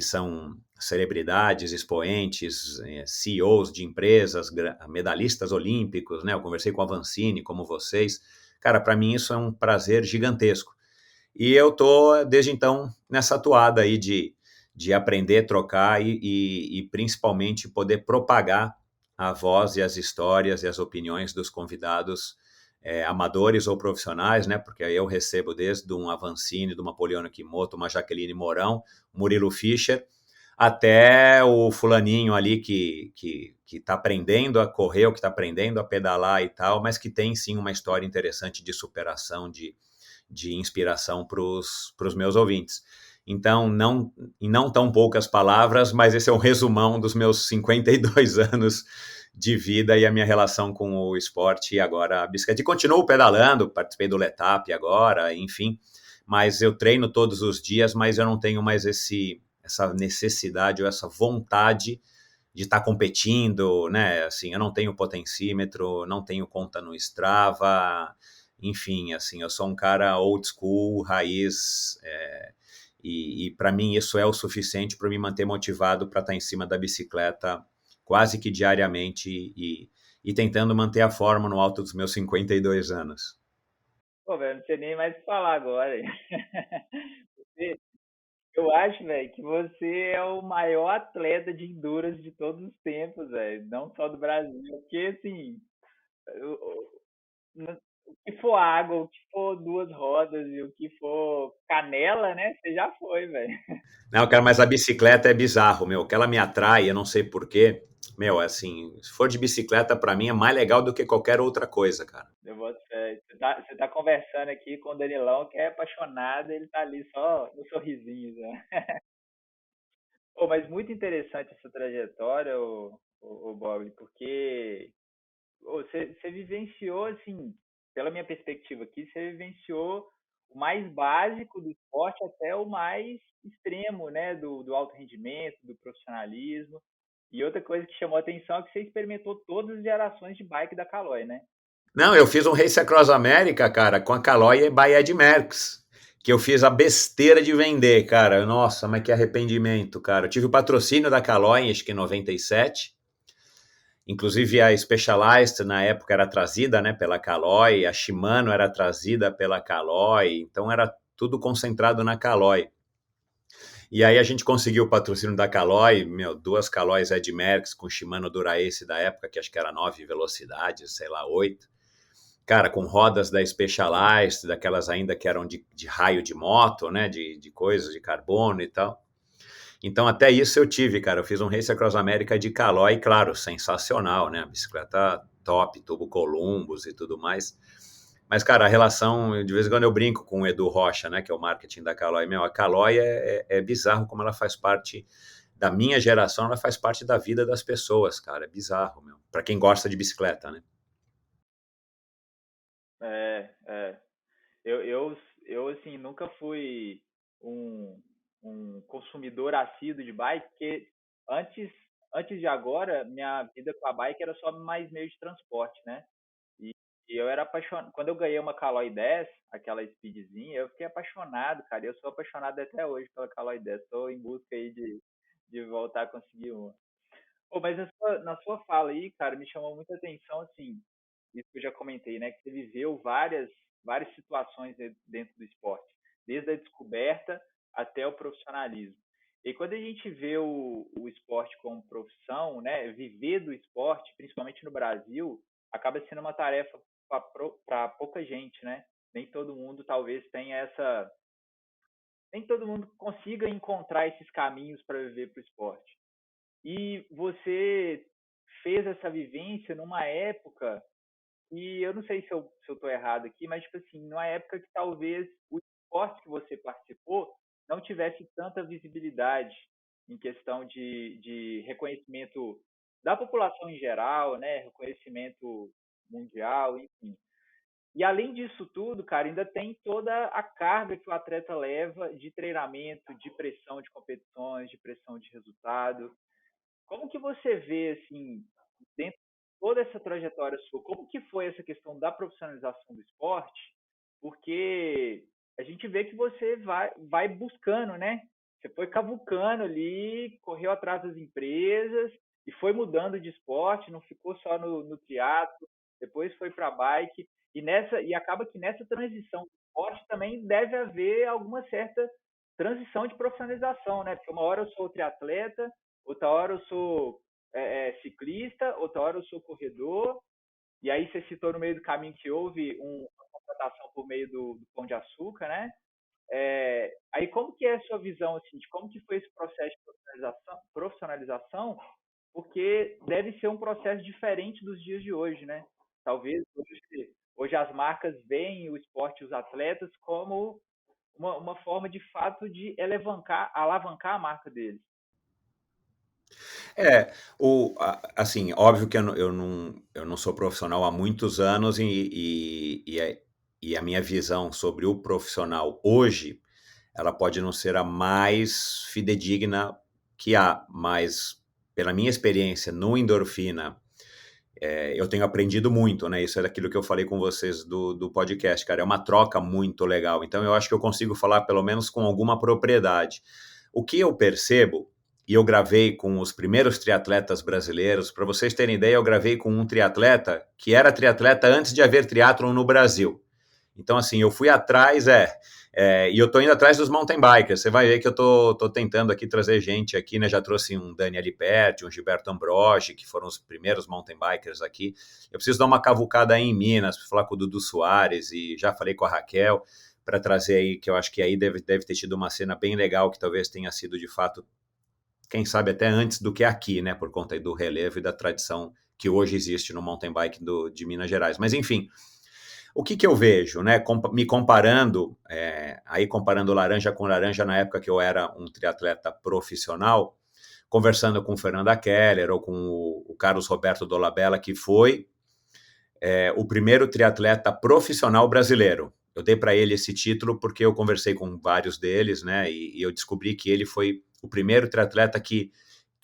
são celebridades, expoentes, CEOs de empresas, medalhistas olímpicos, né? Eu conversei com a Vancini, como vocês. Cara, para mim isso é um prazer gigantesco. E eu tô, desde então, nessa toada aí de aprender, trocar e principalmente poder propagar a voz e as histórias e as opiniões dos convidados, amadores ou profissionais, né? Porque aí eu recebo desde um Avancini, do Poliana Kimoto, uma Jaqueline Mourão, Murilo Fischer, até o fulaninho ali que está aprendendo a correr, ou que está aprendendo a pedalar e tal, mas que tem sim uma história interessante de superação, de inspiração para os meus ouvintes. Então, em não tão poucas palavras, mas esse é um resumão dos meus 52 anos de vida e a minha relação com o esporte e agora a bicicleta. E continuo pedalando, participei do Letap agora, enfim, mas eu treino todos os dias, mas eu não tenho mais essa necessidade ou essa vontade de estar competindo, né? Assim, eu não tenho potencímetro, não tenho conta no Strava, enfim, assim, eu sou um cara old school, raiz, e para mim isso é o suficiente para me manter motivado para estar em cima da bicicleta quase que diariamente e tentando manter a forma no alto dos meus 52 anos. Pô, velho, não sei nem mais o que falar agora. Você- Eu acho, velho, que você é o maior atleta de endurance de todos os tempos, velho. Não só do Brasil. Porque, assim, o que for água, o que for duas rodas e o que for canela, né? Você já foi, velho. Não, cara, mas a bicicleta é bizarro, meu, que ela me atrai, eu não sei porquê. Meu, assim, se for de bicicleta, para mim é mais legal do que qualquer outra coisa, cara. Eu boto fé. Você tá conversando aqui com o Danilão, que é apaixonado, ele tá ali só no sorrisinho, né? Pô, mas muito interessante essa trajetória, o Bob, porque você vivenciou, assim, pela minha perspectiva aqui, você vivenciou o mais básico do esporte até o mais extremo, né? Do alto rendimento, do profissionalismo. E outra coisa que chamou a atenção é que você experimentou todas as gerações de bike da Caloi, né? Não, eu fiz um Race Across America, cara, com a Caloi by Ed Merckx, que eu fiz a besteira de vender, cara. Nossa, mas que arrependimento, cara. Eu tive o patrocínio da Caloi, acho que em 97. Inclusive a Specialized na época era trazida, né, pela Caloi, a Shimano era trazida pela Caloi, então era tudo concentrado na Caloi. E aí a gente conseguiu o patrocínio da Caloi, meu, 2 Calóis Ed Merckx com Shimano Dura-Ace da época, que acho que era 9 velocidades, sei lá, 8. Cara, com rodas da Specialized, daquelas ainda que eram de raio de moto, né, de coisas, de carbono e tal. Então até isso eu tive, cara. Eu fiz um Race Across America de Caloi, claro, sensacional, né? Bicicleta top, tubo Columbus e tudo mais. Mas, cara, a relação, de vez em quando eu brinco com o Edu Rocha, né, que é o marketing da Caloi. Meu, a Caloi é bizarro como ela faz parte da minha geração, ela faz parte da vida das pessoas, cara. É bizarro, meu. Pra quem gosta de bicicleta, né? É, é. Eu assim, nunca fui um, um consumidor assíduo de bike, porque antes, antes de agora, minha vida com a bike era só mais meio de transporte, né? E, e eu era apaixonado. Quando eu ganhei uma Caloi 10, aquela speedzinha, eu fiquei apaixonado, cara. Eu sou apaixonado até hoje pela Caloi 10. Estou em busca aí de voltar a conseguir uma. Pô, mas na sua fala aí, cara, me chamou muita atenção, assim, isso que eu já comentei, né? Que você viveu várias situações dentro do esporte, desde a descoberta até o profissionalismo. E quando a gente vê o esporte como profissão, né? Viver do esporte, principalmente no Brasil, acaba sendo uma tarefa para pouca gente, né? Nem todo mundo talvez tenha essa. Nem todo mundo consiga encontrar esses caminhos para viver para o esporte. E você fez essa vivência numa época e eu não sei se eu tô errado aqui, mas, tipo assim, numa época que talvez o esporte que você participou não tivesse tanta visibilidade em questão de reconhecimento da população em geral, né? Reconhecimento mundial, enfim. E além disso tudo, cara, ainda tem toda a carga que o atleta leva de treinamento, de pressão de competições, de pressão de resultado. Como que você vê, assim, dentro de toda essa trajetória sua, como que foi essa questão da profissionalização do esporte? Porque a gente vê que você vai buscando, né? Você foi cavucando ali, correu atrás das empresas e foi mudando de esporte, não ficou só no triatlo, depois foi para a bike e acaba que nessa transição do esporte também deve haver alguma certa transição de profissionalização, né? Porque uma hora eu sou triatleta, outra hora eu sou ciclista, outra hora eu sou corredor, e aí você citou no meio do caminho que houve uma contratação por meio do Pão de Açúcar, né? Aí como que é a sua visão assim, de como que foi esse processo de profissionalização? Porque deve ser um processo diferente dos dias de hoje, né? Talvez hoje as marcas veem o esporte e os atletas como uma forma de fato de alavancar a marca deles. É, assim, óbvio que eu não sou profissional há muitos anos e a minha visão sobre o profissional hoje, ela pode não ser a mais fidedigna que há, mas pela minha experiência no endorfina, eu tenho aprendido muito, né? Isso é daquilo que eu falei com vocês do podcast, cara. É uma troca muito legal. Então eu acho que eu consigo falar pelo menos com alguma propriedade. O que eu percebo, e eu gravei com os primeiros triatletas brasileiros, para vocês terem ideia, eu gravei com um triatleta que era triatleta antes de haver triatlon no Brasil. Então, assim, eu fui atrás, e eu tô indo atrás dos mountain bikers. Você vai ver que eu tô tentando aqui trazer gente aqui, né? Já trouxe um Daniel Liperti, um Gilberto Ambrogi, que foram os primeiros mountain bikers aqui. Eu preciso dar uma cavucada aí em Minas, para falar com o Dudu Soares, e já falei com a Raquel, para trazer aí, que eu acho que aí deve ter tido uma cena bem legal, que talvez tenha sido, de fato, quem sabe até antes do que aqui, né? Por conta aí do relevo e da tradição que hoje existe no mountain bike de Minas Gerais. Mas, enfim, o que eu vejo, né? Me comparando, aí comparando laranja com laranja na época que eu era um triatleta profissional, conversando com o Fernanda Keller ou com o Carlos Roberto Dolabella, que foi o primeiro triatleta profissional brasileiro. Eu dei para ele esse título porque eu conversei com vários deles, né? E eu descobri que ele foi o primeiro triatleta que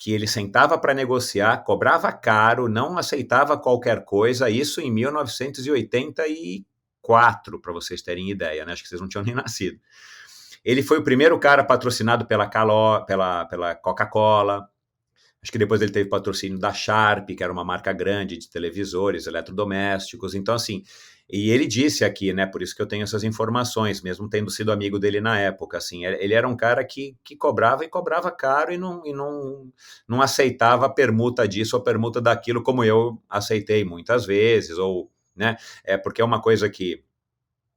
ele sentava para negociar, cobrava caro, não aceitava qualquer coisa, isso em 1984, para vocês terem ideia, né? Acho que vocês não tinham nem nascido. Ele foi o primeiro cara patrocinado pela Coca-Cola. Acho que depois ele teve patrocínio da Sharp, que era uma marca grande de televisores, eletrodomésticos. Então, assim, e ele disse aqui, né? Por isso que eu tenho essas informações, mesmo tendo sido amigo dele na época. Assim, ele era um cara que cobrava e cobrava caro não aceitava a permuta disso ou permuta daquilo, como eu aceitei muitas vezes, ou, né? Porque é uma coisa que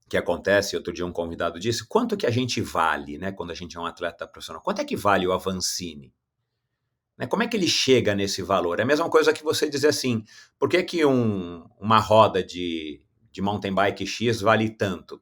que acontece, outro dia um convidado disse, quanto que a gente vale, né, quando a gente é um atleta profissional? Quanto é que vale o Avancini? Né, como é que ele chega nesse valor? É a mesma coisa que você dizer assim, por que que uma roda de mountain bike X vale tanto?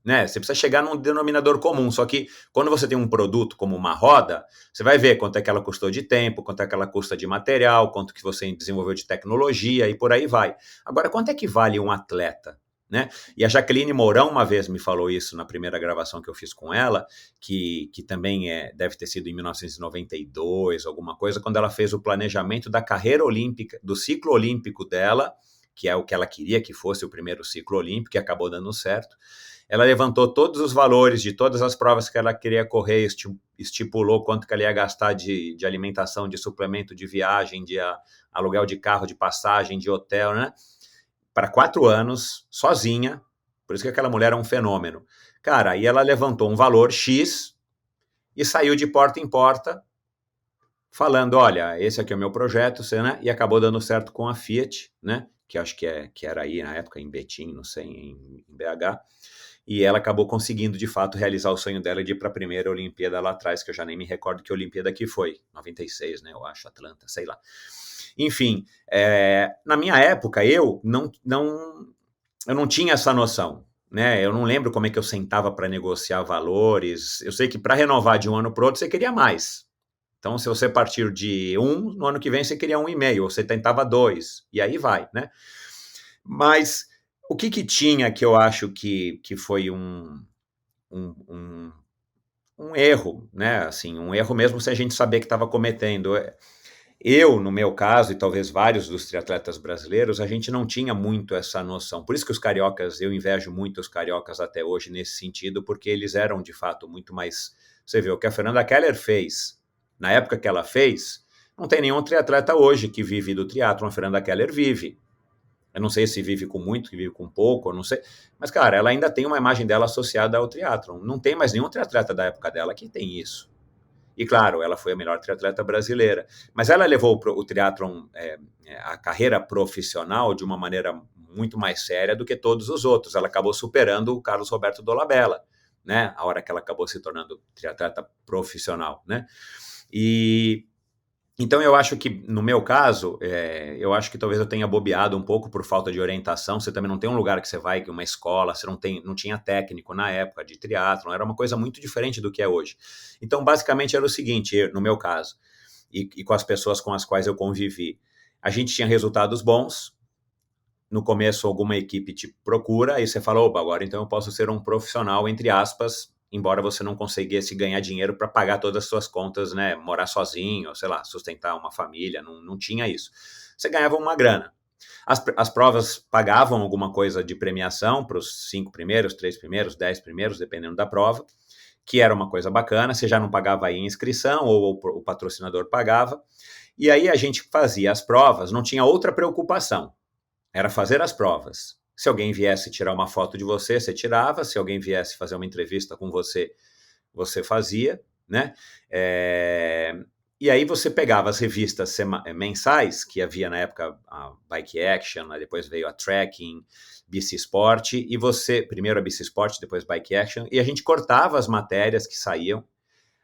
Né? Você precisa chegar num denominador comum, só que quando você tem um produto como uma roda, você vai ver quanto é que ela custou de tempo, quanto é que ela custa de material, quanto que você desenvolveu de tecnologia e por aí vai. Agora, quanto é que vale um atleta? Né? E a Jaqueline Mourão uma vez me falou isso na primeira gravação que eu fiz com ela, que também deve ter sido em 1992, alguma coisa, quando ela fez o planejamento da carreira olímpica, do ciclo olímpico dela, que é o que ela queria que fosse o primeiro ciclo olímpico, e acabou dando certo. Ela levantou todos os valores de todas as provas que ela queria correr, estipulou quanto que ela ia gastar de alimentação, de suplemento, de viagem, de aluguel de carro, de passagem, de hotel, né? Para 4 anos, sozinha, por isso que aquela mulher é um fenômeno. Cara, aí ela levantou um valor X e saiu de porta em porta falando, olha, esse aqui é o meu projeto, né? E acabou dando certo com a Fiat, né? Que acho que era aí na época em Betim, não sei, em BH. E ela acabou conseguindo, de fato, realizar o sonho dela de ir para a primeira Olimpíada lá atrás, que eu já nem me recordo que Olimpíada que foi, 96, né, eu acho, Atlanta, sei lá. Enfim, na minha época, eu não tinha essa noção, né, eu não lembro como é que eu sentava para negociar valores, eu sei que para renovar de um ano para o outro, você queria mais. Então, se você partir de 1, no ano que vem você queria 1,5, ou você tentava 2, e aí vai, né? Mas o que tinha que eu acho que foi um erro, né? Assim, um erro mesmo se a gente saber que estava cometendo. Eu, no meu caso, e talvez vários dos triatletas brasileiros, a gente não tinha muito essa noção. Por isso que os cariocas, eu invejo muito os cariocas até hoje nesse sentido, porque eles eram, de fato, muito mais... Você vê, o que a Fernanda Keller fez, na época que ela fez, não tem nenhum triatleta hoje que vive do triatlon, a Fernanda Keller vive. Eu não sei se vive com muito, se vive com pouco, eu não sei. Mas, cara, ela ainda tem uma imagem dela associada ao triatlon. Não tem mais nenhum triatleta da época dela que tem isso. E, claro, ela foi a melhor triatleta brasileira. Mas ela levou o triatlon, a carreira profissional, de uma maneira muito mais séria do que todos os outros. Ela acabou superando o Carlos Roberto Dolabella, né? A hora que ela acabou se tornando triatleta profissional, né? Então, eu acho que, no meu caso, eu acho que talvez eu tenha bobeado um pouco por falta de orientação. Você também não tem um lugar que você vai, uma escola, você não tinha técnico na época de triatlon, era uma coisa muito diferente do que é hoje. Então, basicamente, era o seguinte, no meu caso, e com as pessoas com as quais eu convivi, a gente tinha resultados bons, no começo alguma equipe te procura, e você fala, opa, agora então eu posso ser um profissional, entre aspas, embora você não conseguisse ganhar dinheiro para pagar todas as suas contas, né, morar sozinho, sei lá, sustentar uma família, não tinha isso. Você ganhava uma grana. As provas pagavam alguma coisa de premiação para os 5 primeiros, 3 primeiros, 10 primeiros, dependendo da prova, que era uma coisa bacana, você já não pagava aí inscrição, ou o patrocinador pagava, e aí a gente fazia as provas, não tinha outra preocupação, era fazer as provas. Se alguém viesse tirar uma foto de você, você tirava. Se alguém viesse fazer uma entrevista com você, você fazia, né? E aí você pegava as revistas mensais, que havia na época a Bike Action, depois veio a Trekking, BC Sport, e você, primeiro a BC Sport, depois Bike Action, e a gente cortava as matérias que saíam,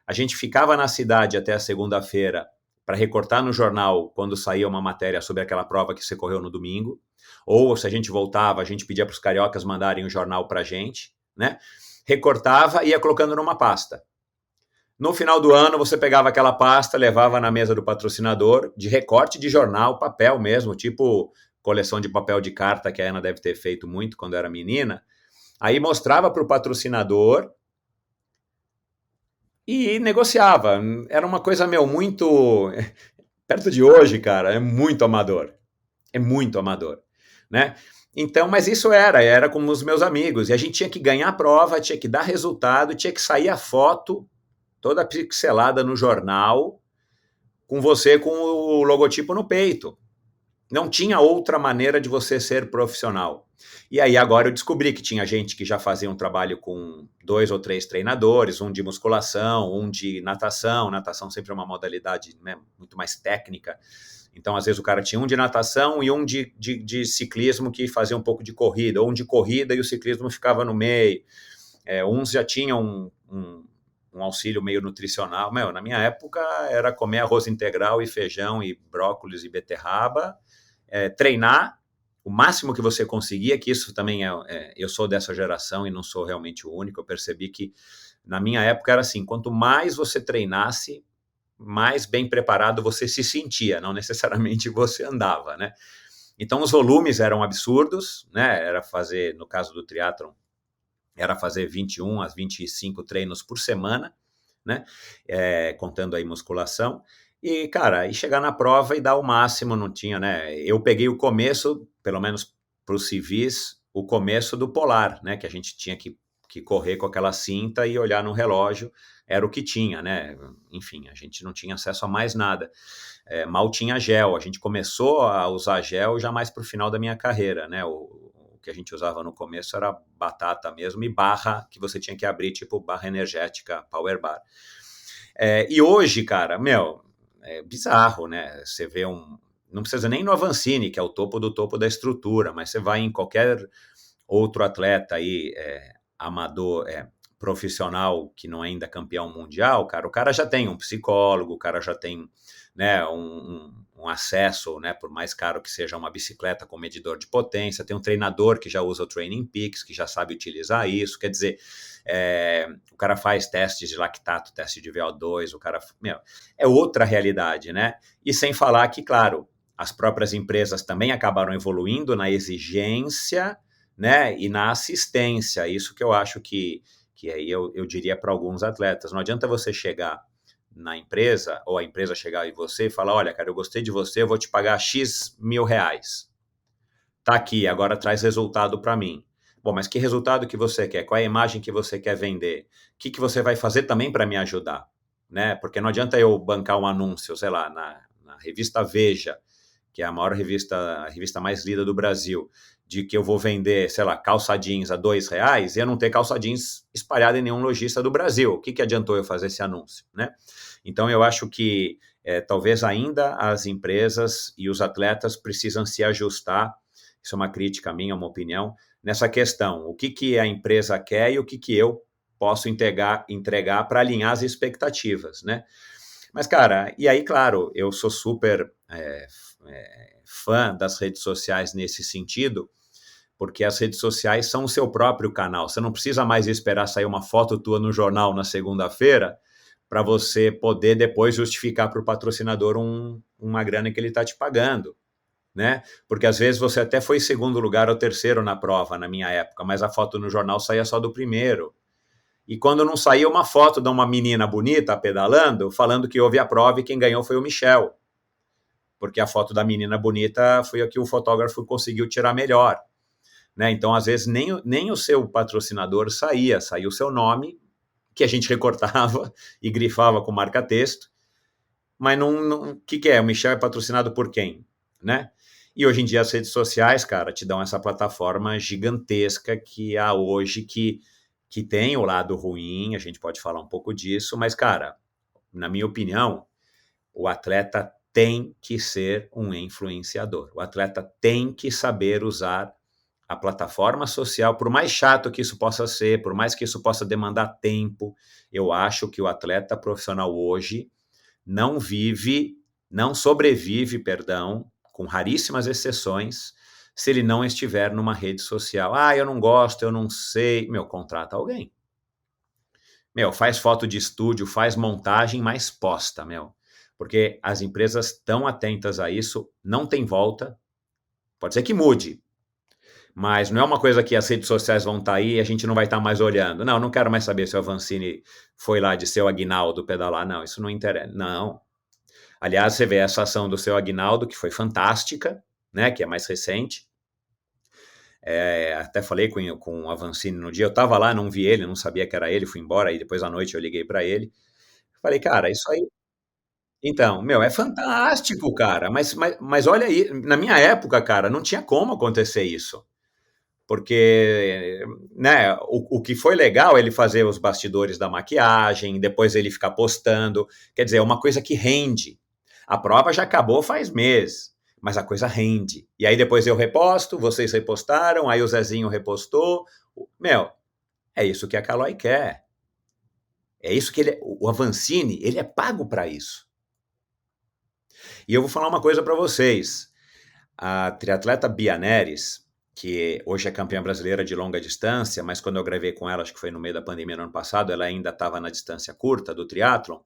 a gente ficava na cidade até a segunda-feira para recortar no jornal quando saía uma matéria sobre aquela prova que você correu no domingo, ou se a gente voltava, a gente pedia para os cariocas mandarem o jornal para a gente, né? Recortava e ia colocando numa pasta. No final do ano, você pegava aquela pasta, levava na mesa do patrocinador, de recorte de jornal, papel mesmo, tipo coleção de papel de carta que a Ana deve ter feito muito quando era menina. Aí mostrava para o patrocinador e negociava. Era uma coisa, muito... Perto de hoje, cara, é muito amador. É muito amador, né? Então, mas isso era com os meus amigos. E a gente tinha que ganhar a prova, tinha que dar resultado, tinha que sair a foto toda pixelada no jornal, com você com o logotipo no peito. Não tinha outra maneira de você ser profissional. E aí agora eu descobri que tinha gente que já fazia um trabalho com 2 ou 3 treinadores, um de musculação, um de natação. Natação sempre é uma modalidade, né, muito mais técnica. Então, às vezes, o cara tinha um de natação e um de ciclismo que fazia um pouco de corrida, ou um de corrida e o ciclismo ficava no meio. Uns já tinham um auxílio meio nutricional. Na minha época, era comer arroz integral e feijão e brócolis e beterraba, treinar o máximo que você conseguia, que isso também eu sou dessa geração e não sou realmente o único. Eu percebi que, na minha época, era assim, quanto mais você treinasse, mais bem preparado você se sentia, não necessariamente você andava, né? Então, os volumes eram absurdos, né? Era fazer, no caso do triatlon, era fazer 21 a 25 treinos por semana, né? Contando aí musculação. E, cara, chegar na prova e dar o máximo, não tinha, né? Eu peguei o começo, pelo menos para os civis, o começo do polar, né? Que a gente tinha que correr com aquela cinta e olhar no relógio, era o que tinha, né? Enfim, a gente não tinha acesso a mais nada. Mal tinha gel, a gente começou a usar gel já mais para o final da minha carreira, né? O que a gente usava no começo era batata mesmo e barra que você tinha que abrir, tipo barra energética, power bar. E hoje, cara, é bizarro, né? Você vê não precisa nem no Avancini, que é o topo do topo da estrutura, mas você vai em qualquer outro atleta aí, amador, profissional, que não é ainda campeão mundial, cara, o cara já tem um psicólogo, o cara já tem, né, um acesso, né, por mais caro que seja uma bicicleta com medidor de potência, tem um treinador que já usa o Training Peaks, que já sabe utilizar isso, quer dizer, o cara faz testes de lactato, teste de VO2, o cara, é outra realidade, né? E sem falar que, claro, as próprias empresas também acabaram evoluindo na exigência, né, e na assistência, isso que eu acho que aí eu diria para alguns atletas, não adianta você chegar na empresa, ou a empresa chegar em você e falar, olha, cara, eu gostei de você, eu vou te pagar X mil reais. Tá aqui, agora traz resultado para mim. Bom, mas que resultado que você quer? Qual é a imagem que você quer vender? O que você vai fazer também para me ajudar? Né? Porque não adianta eu bancar um anúncio, sei lá, na revista Veja, que é a maior revista, a revista mais lida do Brasil, de que eu vou vender, sei lá, calça jeans a R$2 e eu não ter calça jeans espalhada em nenhum lojista do Brasil. O que adiantou eu fazer esse anúncio, né? Então, eu acho que talvez ainda as empresas e os atletas precisam se ajustar, isso é uma crítica minha, uma opinião, nessa questão, o que a empresa quer e o que eu posso entregar para alinhar as expectativas, né? Mas, cara, e aí, claro, eu sou super fã das redes sociais nesse sentido, porque as redes sociais são o seu próprio canal. Você não precisa mais esperar sair uma foto tua no jornal na segunda-feira para você poder depois justificar para o patrocinador uma grana que ele está te pagando, né? Porque às vezes você até foi segundo lugar ou terceiro na prova, na minha época, mas a foto no jornal saía só do primeiro. E quando não saía uma foto de uma menina bonita pedalando, falando que houve a prova e quem ganhou foi o Michel. Porque a foto da menina bonita foi a que o fotógrafo conseguiu tirar melhor, né? Então, às vezes, nem o seu patrocinador saía o seu nome, que a gente recortava e grifava com marca-texto, mas o que é? O Michel é patrocinado por quem, né? E hoje em dia as redes sociais, cara, te dão essa plataforma gigantesca que há hoje, que tem o lado ruim, a gente pode falar um pouco disso, mas, cara, na minha opinião, o atleta tem que ser um influenciador. O atleta tem que saber usar a plataforma social, por mais chato que isso possa ser, por mais que isso possa demandar tempo, eu acho que o atleta profissional hoje não sobrevive, com raríssimas exceções, se ele não estiver numa rede social. Ah, eu não gosto, eu não sei. Contrata alguém. Faz foto de estúdio, faz montagem, mas posta, porque as empresas estão atentas a isso, não tem volta, pode ser que mude, mas não é uma coisa que as redes sociais vão estar aí e a gente não vai estar mais olhando. Não quero mais saber se o Avancini foi lá de seu Aguinaldo pedalar. Não, isso não interessa. Não. Aliás, você vê essa ação do seu Aguinaldo, que foi fantástica, né, que é mais recente. Até falei com o Avancini no dia, eu estava lá, não vi ele, não sabia que era ele, fui embora, e depois à noite eu liguei para ele. Falei, cara, isso aí. Então, é fantástico, cara, mas olha aí, na minha época, cara, não tinha como acontecer isso. Porque, né, o que foi legal é ele fazer os bastidores da maquiagem, depois ele ficar postando, quer dizer, é uma coisa que rende. A prova já acabou faz meses, mas a coisa rende. E aí depois eu reposto, vocês repostaram, aí o Zezinho repostou. Meu, é isso que a Caloi quer. É isso que o Avancini, ele é pago para isso. E eu vou falar uma coisa para vocês. A triatleta Bia Neres, que hoje é campeã brasileira de longa distância, mas quando eu gravei com ela, acho que foi no meio da pandemia no ano passado, ela ainda estava na distância curta do triatlon,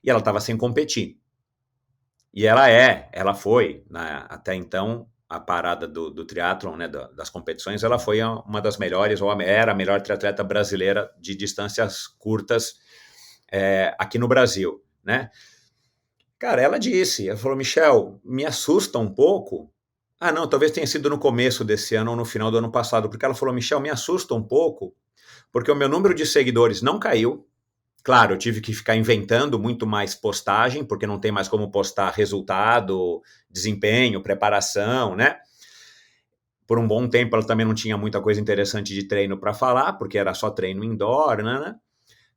e ela estava sem competir. E ela foi, até então, a parada do triatlon, né, das competições, ela foi uma das melhores, ou era a melhor triatleta brasileira de distâncias curtas aqui no Brasil, né? Cara, ela falou, Michel, me assusta um pouco. Ah, não, talvez tenha sido no começo desse ano ou no final do ano passado, porque ela falou, Michel, me assusta um pouco, porque o meu número de seguidores não caiu. Claro, eu tive que ficar inventando muito mais postagem, porque não tem mais como postar resultado, desempenho, preparação, né? Por um bom tempo ela também não tinha muita coisa interessante de treino para falar, porque era só treino indoor, né?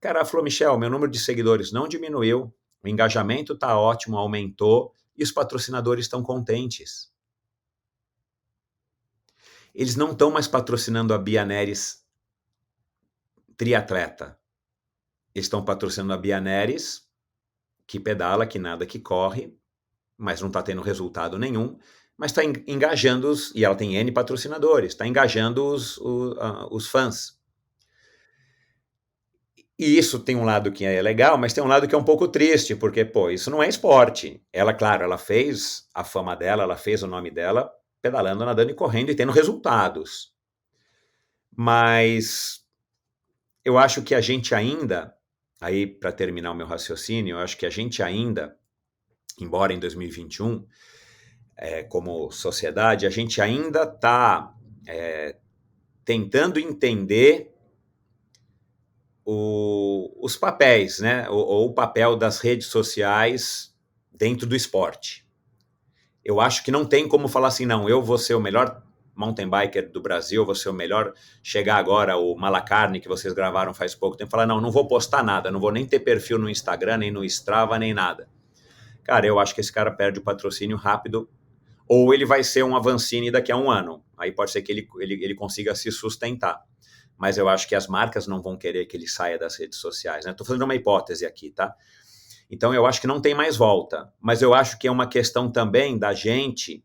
Cara, ela falou, Michel, meu número de seguidores não diminuiu, o engajamento tá ótimo, aumentou, e os patrocinadores estão contentes. Eles não estão mais patrocinando a Bia Neres triatleta. Eles estão patrocinando a Bia Neres, que pedala, que nada, que corre, mas não está tendo resultado nenhum, mas está engajando e ela tem N patrocinadores, está engajando os fãs. E isso tem um lado que é legal, mas tem um lado que é um pouco triste, porque, pô, isso não é esporte. Ela, claro, ela fez a fama dela, ela fez o nome dela pedalando, nadando e correndo e tendo resultados. Mas eu acho que a gente ainda, aí para terminar o meu raciocínio, eu acho que a gente ainda, embora em 2021, como sociedade, a gente ainda está tentando entender os papéis, né? Ou o papel das redes sociais dentro do esporte. Eu acho que não tem como falar assim, não, eu vou ser o melhor mountain biker do Brasil, vou ser o melhor, chegar agora o Malacarne, que vocês gravaram faz pouco tempo, falar, não vou postar nada, não vou nem ter perfil no Instagram, nem no Strava, nem nada. Cara, eu acho que esse cara perde o patrocínio rápido, ou ele vai ser um Avancini daqui a um ano. Aí pode ser que ele consiga se sustentar. Mas eu acho que as marcas não vão querer que ele saia das redes sociais, né? Estou fazendo uma hipótese aqui, tá? Então eu acho que não tem mais volta. Mas eu acho que é uma questão também da gente,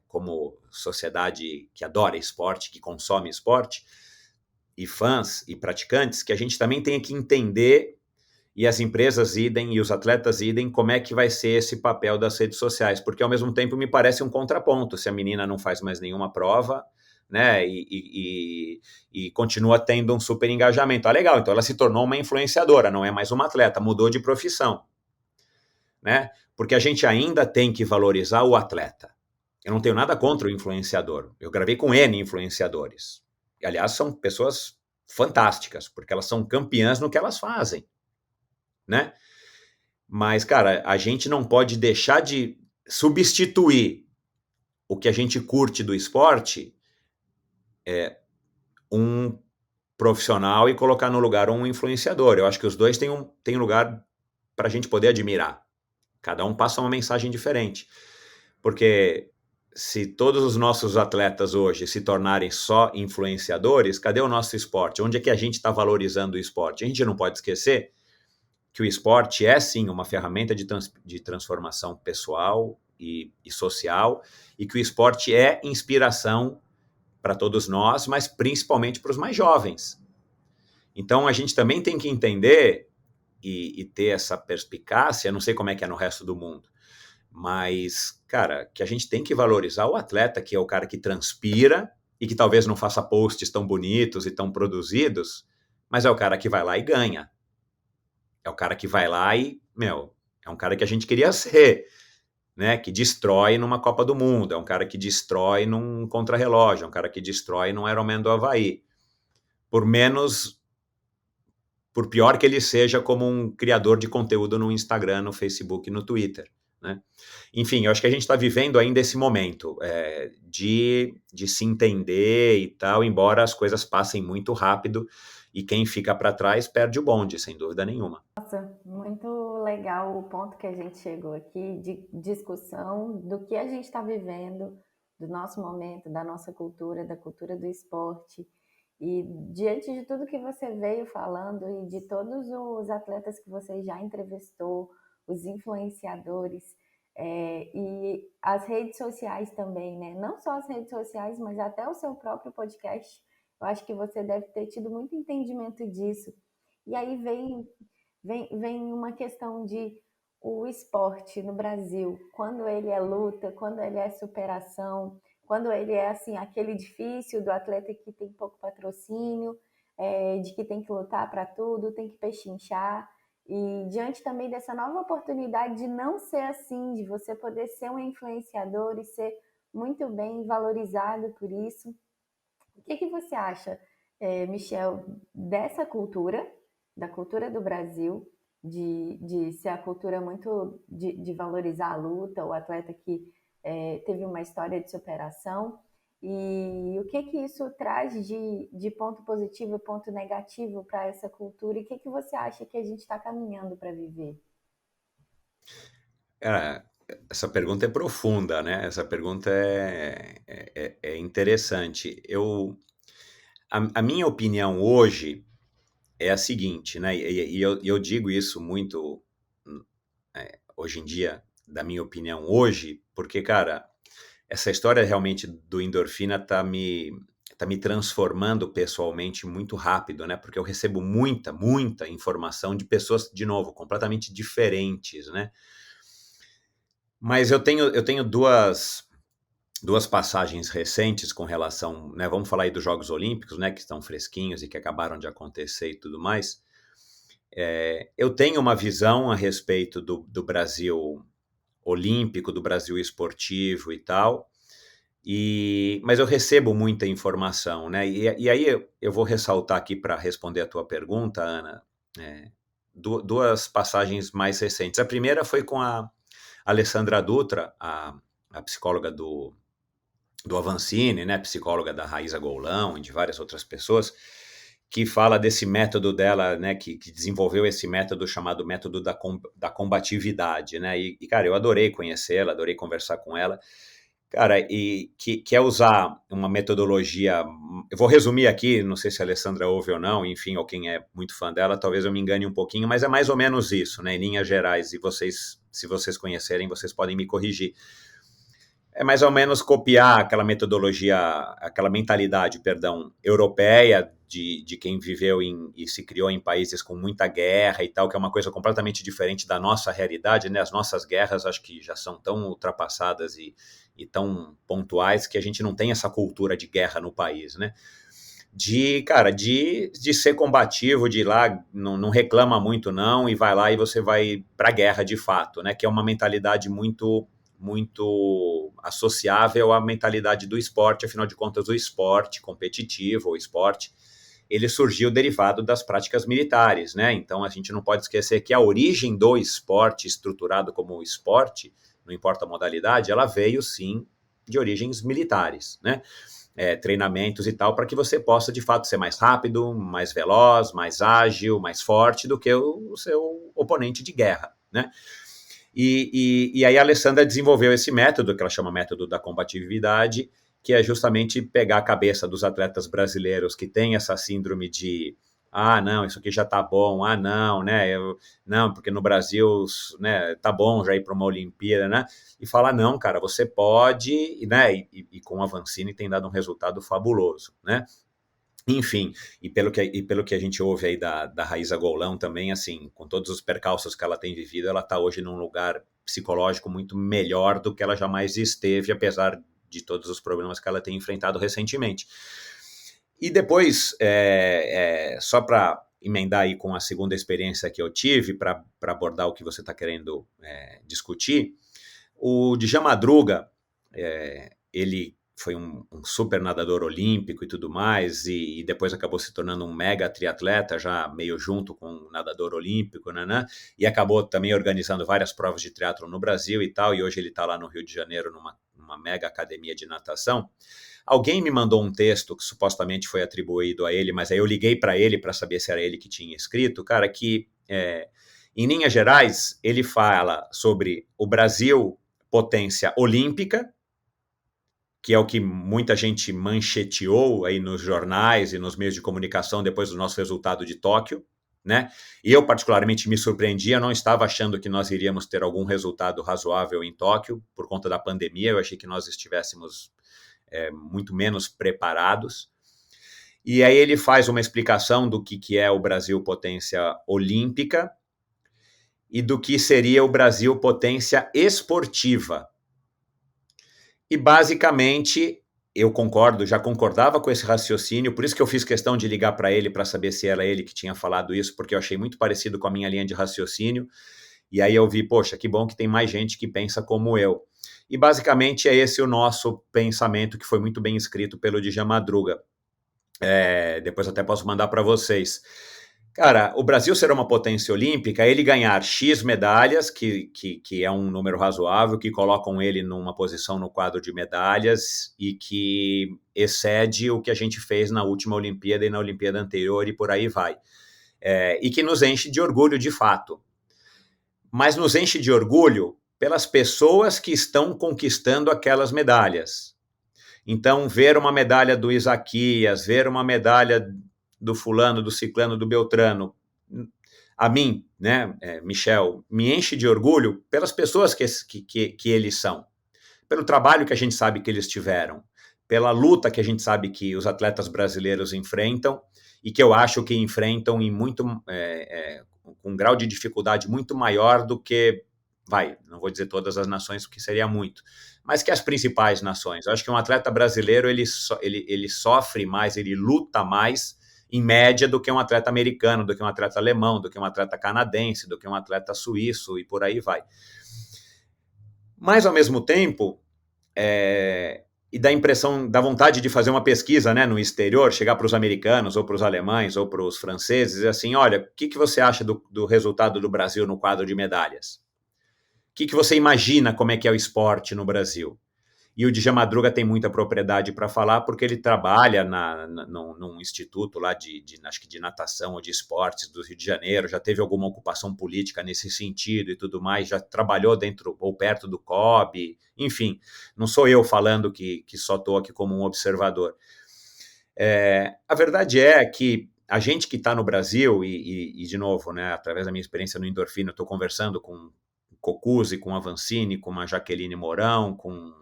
como sociedade que adora esporte, que consome esporte, e fãs e praticantes, que a gente também tem que entender, e as empresas idem, e os atletas idem, como é que vai ser esse papel das redes sociais, porque ao mesmo tempo me parece um contraponto, se a menina não faz mais nenhuma prova, né, e continua tendo um super engajamento. Ah, legal, então ela se tornou uma influenciadora, não é mais uma atleta, mudou de profissão, né, porque a gente ainda tem que valorizar o atleta. Eu não tenho nada contra o influenciador, eu gravei com N influenciadores, e, aliás, são pessoas fantásticas, porque elas são campeãs no que elas fazem, né? Mas, cara, a gente não pode deixar de substituir o que a gente curte do esporte um profissional e colocar no lugar um influenciador. Eu acho que os dois têm lugar para a gente poder admirar. Cada um passa uma mensagem diferente. Porque se todos os nossos atletas hoje se tornarem só influenciadores, cadê o nosso esporte? Onde é que a gente está valorizando o esporte? A gente não pode esquecer que o esporte é, sim, uma ferramenta de transformação pessoal e social, e que o esporte é inspiração para todos nós, mas principalmente para os mais jovens. Então, a gente também tem que entender e ter essa perspicácia, não sei como é que é no resto do mundo, mas, cara, que a gente tem que valorizar o atleta, que é o cara que transpira e que talvez não faça posts tão bonitos e tão produzidos, mas é o cara que vai lá e ganha. É o cara que vai lá e, é um cara que a gente queria ser, né? Que destrói numa Copa do Mundo, é um cara que destrói num contrarrelógio, é um cara que destrói num Ironman do Havaí. Por pior que ele seja como um criador de conteúdo no Instagram, no Facebook e no Twitter, né? Enfim, eu acho que a gente está vivendo ainda esse momento de se entender e tal, embora as coisas passem muito rápido. e quem fica para trás perde o bonde, sem dúvida nenhuma. Nossa, muito legal o ponto que a gente chegou aqui de discussão do que a gente está vivendo, do nosso momento, da nossa cultura, da cultura do esporte. E diante de tudo que você veio falando e de todos os atletas que você já entrevistou, os influenciadores, e as redes sociais também, né? Não só as redes sociais, mas até o seu próprio podcast. Eu acho que você deve ter tido muito entendimento disso. E aí vem uma questão de o esporte no Brasil, quando ele é luta, quando ele é superação, quando ele é assim aquele difícil do atleta que tem pouco patrocínio, de que tem que lutar para tudo, tem que pechinchar. E diante também dessa nova oportunidade de não ser assim, de você poder ser um influenciador e ser muito bem valorizado por isso. O que você acha, Michel, dessa cultura, da cultura do Brasil, de ser a cultura muito de valorizar a luta, o atleta que teve uma história de superação, e o que isso traz de ponto positivo e ponto negativo para essa cultura, e o que você acha que a gente está caminhando para viver? Essa pergunta é profunda, né? Essa pergunta é interessante. A minha opinião hoje é a seguinte, né? E eu digo isso muito hoje em dia, da minha opinião hoje, porque, cara, essa história realmente do endorfina tá me transformando pessoalmente muito rápido, né? Porque eu recebo muita informação de pessoas, de novo, completamente diferentes, né? Mas eu tenho duas passagens recentes com relação, né? Vamos falar aí dos Jogos Olímpicos, né? Que estão fresquinhos e que acabaram de acontecer e tudo mais. Eu tenho uma visão a respeito do Brasil olímpico, do Brasil esportivo e tal, mas eu recebo muita informação, né? E aí eu vou ressaltar aqui para responder a tua pergunta, Ana, duas passagens mais recentes. A primeira foi com a Alessandra Dutra, a psicóloga do Avancini, né, psicóloga da Raíza Golão e de várias outras pessoas, que fala desse método dela, né, que desenvolveu esse método chamado método da combatividade, né, cara, eu adorei conhecê-la, adorei conversar com ela, cara, e que é usar uma metodologia, eu vou resumir aqui, não sei se a Alessandra ouve ou não, enfim, ou quem é muito fã dela, talvez eu me engane um pouquinho, mas é mais ou menos isso, né, em linhas gerais, e se vocês conhecerem, vocês podem me corrigir. É mais ou menos copiar aquela metodologia, aquela mentalidade, perdão, europeia de quem viveu e se criou em países com muita guerra e tal, que é uma coisa completamente diferente da nossa realidade, né? As nossas guerras acho que já são tão ultrapassadas e tão pontuais que a gente não tem essa cultura de guerra no país, né? De ser combativo, de ir lá, não reclama muito não, e vai lá e você vai pra guerra de fato, né? Que é uma mentalidade muito associável à mentalidade do esporte, afinal de contas, o esporte competitivo, o esporte, ele surgiu derivado das práticas militares, né? Então a gente não pode esquecer que a origem do esporte, estruturado como esporte, não importa a modalidade, ela veio sim de origens militares, né? Treinamentos e tal, para que você possa de fato ser mais rápido, mais veloz, mais ágil, mais forte do que o seu oponente de guerra, né? E aí a Alessandra desenvolveu esse método, que ela chama método da combatividade, que é justamente pegar a cabeça dos atletas brasileiros que têm essa síndrome de não, isso aqui já tá bom, não, né, não, porque no Brasil, né, tá bom já ir para uma Olimpíada, né, e falar, não, cara, você pode, né, e com a Avancini tem dado um resultado fabuloso, né. Enfim, e pelo que a gente ouve aí da Raíza Golão também, assim, com todos os percalços que ela tem vivido, ela está hoje num lugar psicológico muito melhor do que ela jamais esteve, apesar de todos os problemas que ela tem enfrentado recentemente. E depois, só para emendar aí com a segunda experiência que eu tive, para abordar o que você está querendo discutir, o Djalma Madruga, ele foi um super nadador olímpico e tudo mais, e depois acabou se tornando um mega triatleta, já meio junto com um nadador olímpico, né? E acabou também organizando várias provas de triatlon no Brasil e tal, e hoje ele está lá no Rio de Janeiro numa uma mega academia de natação. Alguém me mandou um texto que supostamente foi atribuído a ele, mas aí eu liguei para ele para saber se era ele que tinha escrito, cara, que em linhas gerais ele fala sobre o Brasil potência olímpica, que é o que muita gente mancheteou aí nos jornais e nos meios de comunicação depois do nosso resultado de Tóquio, né? E eu particularmente me surpreendi, eu não estava achando que nós iríamos ter algum resultado razoável em Tóquio por conta da pandemia, eu achei que nós estivéssemos muito menos preparados. E aí ele faz uma explicação do que é o Brasil potência olímpica e do que seria o Brasil potência esportiva. E basicamente eu concordo, já concordava com esse raciocínio, por isso que eu fiz questão de ligar para ele para saber se era ele que tinha falado isso, porque eu achei muito parecido com a minha linha de raciocínio. E aí eu vi, poxa, que bom que tem mais gente que pensa como eu. E basicamente é esse o nosso pensamento, que foi muito bem escrito pelo Djan Madruga. Depois até posso mandar para vocês. Cara, o Brasil será uma potência olímpica, ele ganhar X medalhas, que é um número razoável, que colocam ele numa posição no quadro de medalhas e que excede o que a gente fez na última Olimpíada e na Olimpíada anterior e por aí vai. E que nos enche de orgulho de fato. Mas nos enche de orgulho pelas pessoas que estão conquistando aquelas medalhas. Então, ver uma medalha do Isaquias, ver uma medalha do fulano, do ciclano, do Beltrano, a mim, né, Michel, me enche de orgulho pelas pessoas que eles são, pelo trabalho que a gente sabe que eles tiveram, pela luta que a gente sabe que os atletas brasileiros enfrentam e que eu acho que enfrentam em muito, com um grau de dificuldade muito maior do que, não vou dizer todas as nações, porque seria muito, mas que as principais nações. Eu acho que um atleta brasileiro, ele sofre mais, ele luta mais, em média, do que um atleta americano, do que um atleta alemão, do que um atleta canadense, do que um atleta suíço, e por aí vai. Mas, ao mesmo tempo, e dá impressão, dá vontade de fazer uma pesquisa, né, no exterior, chegar para os americanos, ou para os alemães, ou para os franceses, e assim, olha, o que você acha do resultado do Brasil no quadro de medalhas? O que você imagina como é que é o esporte no Brasil? E o Djan Madruga tem muita propriedade para falar, porque ele trabalha num instituto lá acho que de natação ou de esportes do Rio de Janeiro, já teve alguma ocupação política nesse sentido e tudo mais, já trabalhou dentro ou perto do COB, enfim, não sou eu falando que só estou aqui como um observador. A verdade é que a gente que está no Brasil, e de novo, né, através da minha experiência no Endorfina, eu estou conversando com Cocuzzi, com a Vancini, com a Jaqueline Mourão, com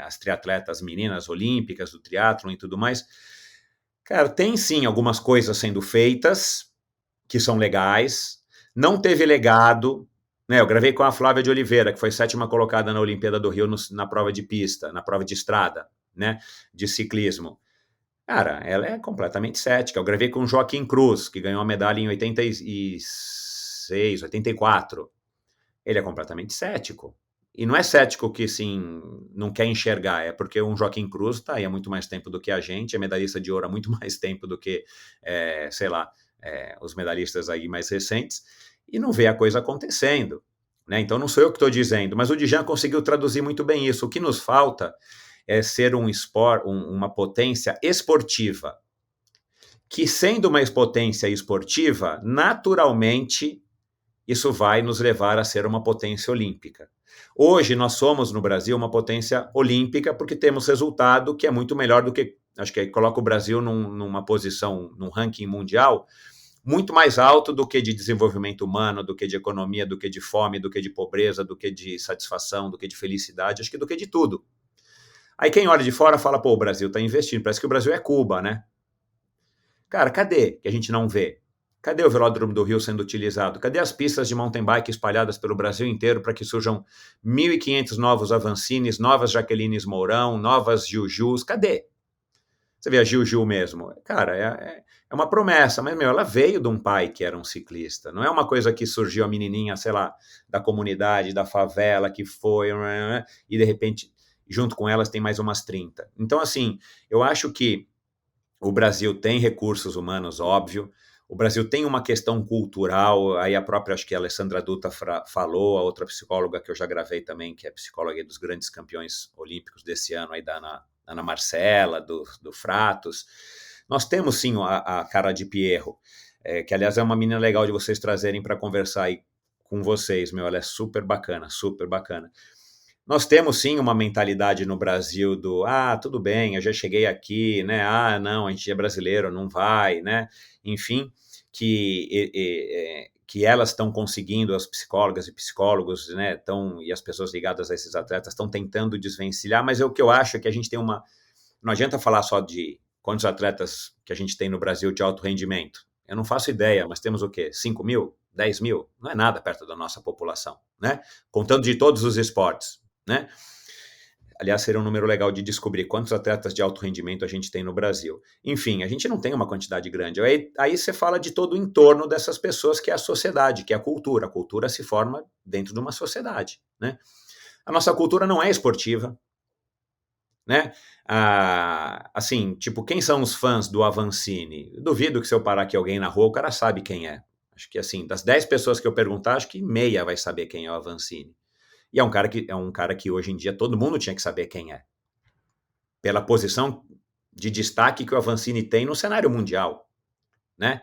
as triatletas meninas olímpicas do triatlon e tudo mais. Cara, tem sim algumas coisas sendo feitas que são legais. Não teve legado, né? Eu gravei com a Flávia de Oliveira, que foi 7ª colocada na Olimpíada do Rio na prova de pista, na prova de estrada, né? De ciclismo. Cara, ela é completamente cética. Eu gravei com o Joaquim Cruz, que ganhou a medalha em 86, 84. Ele é completamente cético. E não é cético que, assim, não quer enxergar, é porque um Joaquim Cruz está aí há muito mais tempo do que a gente, é medalhista de ouro há muito mais tempo do que, os medalhistas aí mais recentes, e não vê a coisa acontecendo, né? Então não sou eu que estou dizendo, mas o Djan conseguiu traduzir muito bem isso. O que nos falta é ser uma potência esportiva, que sendo uma potência esportiva, naturalmente isso vai nos levar a ser uma potência olímpica. Hoje nós somos no Brasil uma potência olímpica porque temos resultado que é muito melhor do que, acho que coloca o Brasil numa posição, num ranking mundial, muito mais alto do que de desenvolvimento humano, do que de economia, do que de fome, do que de pobreza, do que de satisfação, do que de felicidade, acho que do que de tudo. Aí quem olha de fora fala, pô, o Brasil está investindo, parece que o Brasil é Cuba, né? Cara, cadê que a gente não vê? Cadê o Velódromo do Rio sendo utilizado? Cadê as pistas de mountain bike espalhadas pelo Brasil inteiro para que surjam 1.500 novos Avancines, novas Jaquelines Mourão, novas Jujus? Cadê? Você vê a Juju mesmo. Cara, é uma promessa, mas, ela veio de um pai que era um ciclista. Não é uma coisa que surgiu a menininha, sei lá, da comunidade, da favela, que foi, e de repente, junto com elas, tem mais umas 30. Então, assim, eu acho que o Brasil tem recursos humanos, óbvio. O Brasil tem uma questão cultural, aí a própria, acho que a Alessandra Dutra falou, a outra psicóloga que eu já gravei também, que é psicóloga dos grandes campeões olímpicos desse ano, aí da Ana Marcela, do Fratos. Nós temos sim a Cara de Pierro, que aliás é uma menina legal de vocês trazerem para conversar aí com vocês, ela é super bacana, super bacana. Nós temos sim uma mentalidade no Brasil do, tudo bem, eu já cheguei aqui, né, não, a gente é brasileiro, não vai, né, enfim, que elas estão conseguindo, as psicólogas e psicólogos, né, e as pessoas ligadas a esses atletas estão tentando desvencilhar, mas o que eu acho é que a gente tem não adianta falar só de quantos atletas que a gente tem no Brasil de alto rendimento. Eu não faço ideia, mas temos o quê? 5 mil? 10 mil? Não é nada perto da nossa população, né? Contando de todos os esportes, né? Aliás, seria um número legal de descobrir quantos atletas de alto rendimento a gente tem no Brasil. Enfim, a gente não tem uma quantidade grande. Aí você fala de todo o entorno dessas pessoas, que é a sociedade, que é a cultura. A cultura se forma dentro de uma sociedade, né? A nossa cultura não é esportiva, né? Assim, tipo, quem são os fãs do Avancini? Eu duvido que se eu parar aqui alguém na rua, o cara sabe quem é. Acho que, assim, das 10 pessoas que eu perguntar, acho que meia vai saber quem é o Avancini. E é um cara que hoje em dia todo mundo tinha que saber quem é. Pela posição de destaque que o Avancini tem no cenário mundial, né?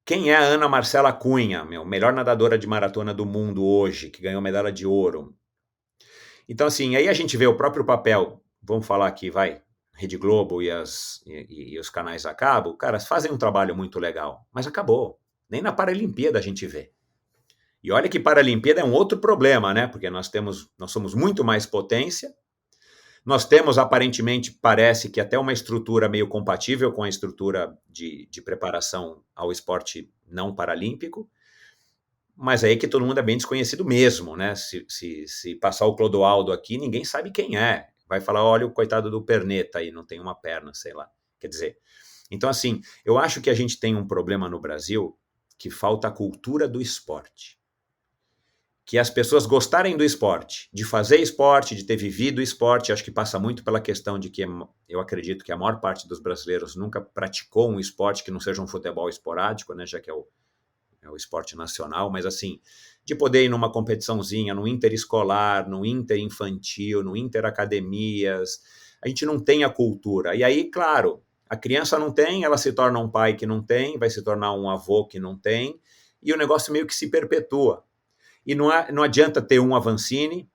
Quem é a Ana Marcela Cunha, melhor nadadora de maratona do mundo hoje, que ganhou medalha de ouro? Então, assim, aí a gente vê o próprio papel, vamos falar aqui, Rede Globo e os canais a cabo, cara, fazem um trabalho muito legal, mas acabou. Nem na Paralimpíada a gente vê. E olha que Paralimpíada é um outro problema, né? Porque nós somos muito mais potência, nós temos, aparentemente, parece que até uma estrutura meio compatível com a estrutura de preparação ao esporte não paralímpico, mas aí que todo mundo é bem desconhecido mesmo, né? Se passar o Clodoaldo aqui, ninguém sabe quem é. Vai falar, olha o coitado do Perneta aí, não tem uma perna, sei lá. Quer dizer, então assim, eu acho que a gente tem um problema no Brasil que falta a cultura do esporte. Que as pessoas gostarem do esporte, de fazer esporte, de ter vivido esporte, acho que passa muito pela questão de que eu acredito que a maior parte dos brasileiros nunca praticou um esporte que não seja um futebol esporádico, né, já que é o esporte nacional, mas assim, de poder ir numa competiçãozinha, no interescolar, no interinfantil, no interacademias, a gente não tem a cultura. E aí, claro, a criança não tem, ela se torna um pai que não tem, vai se tornar um avô que não tem, e o negócio meio que se perpetua. E não adianta ter um Avancini,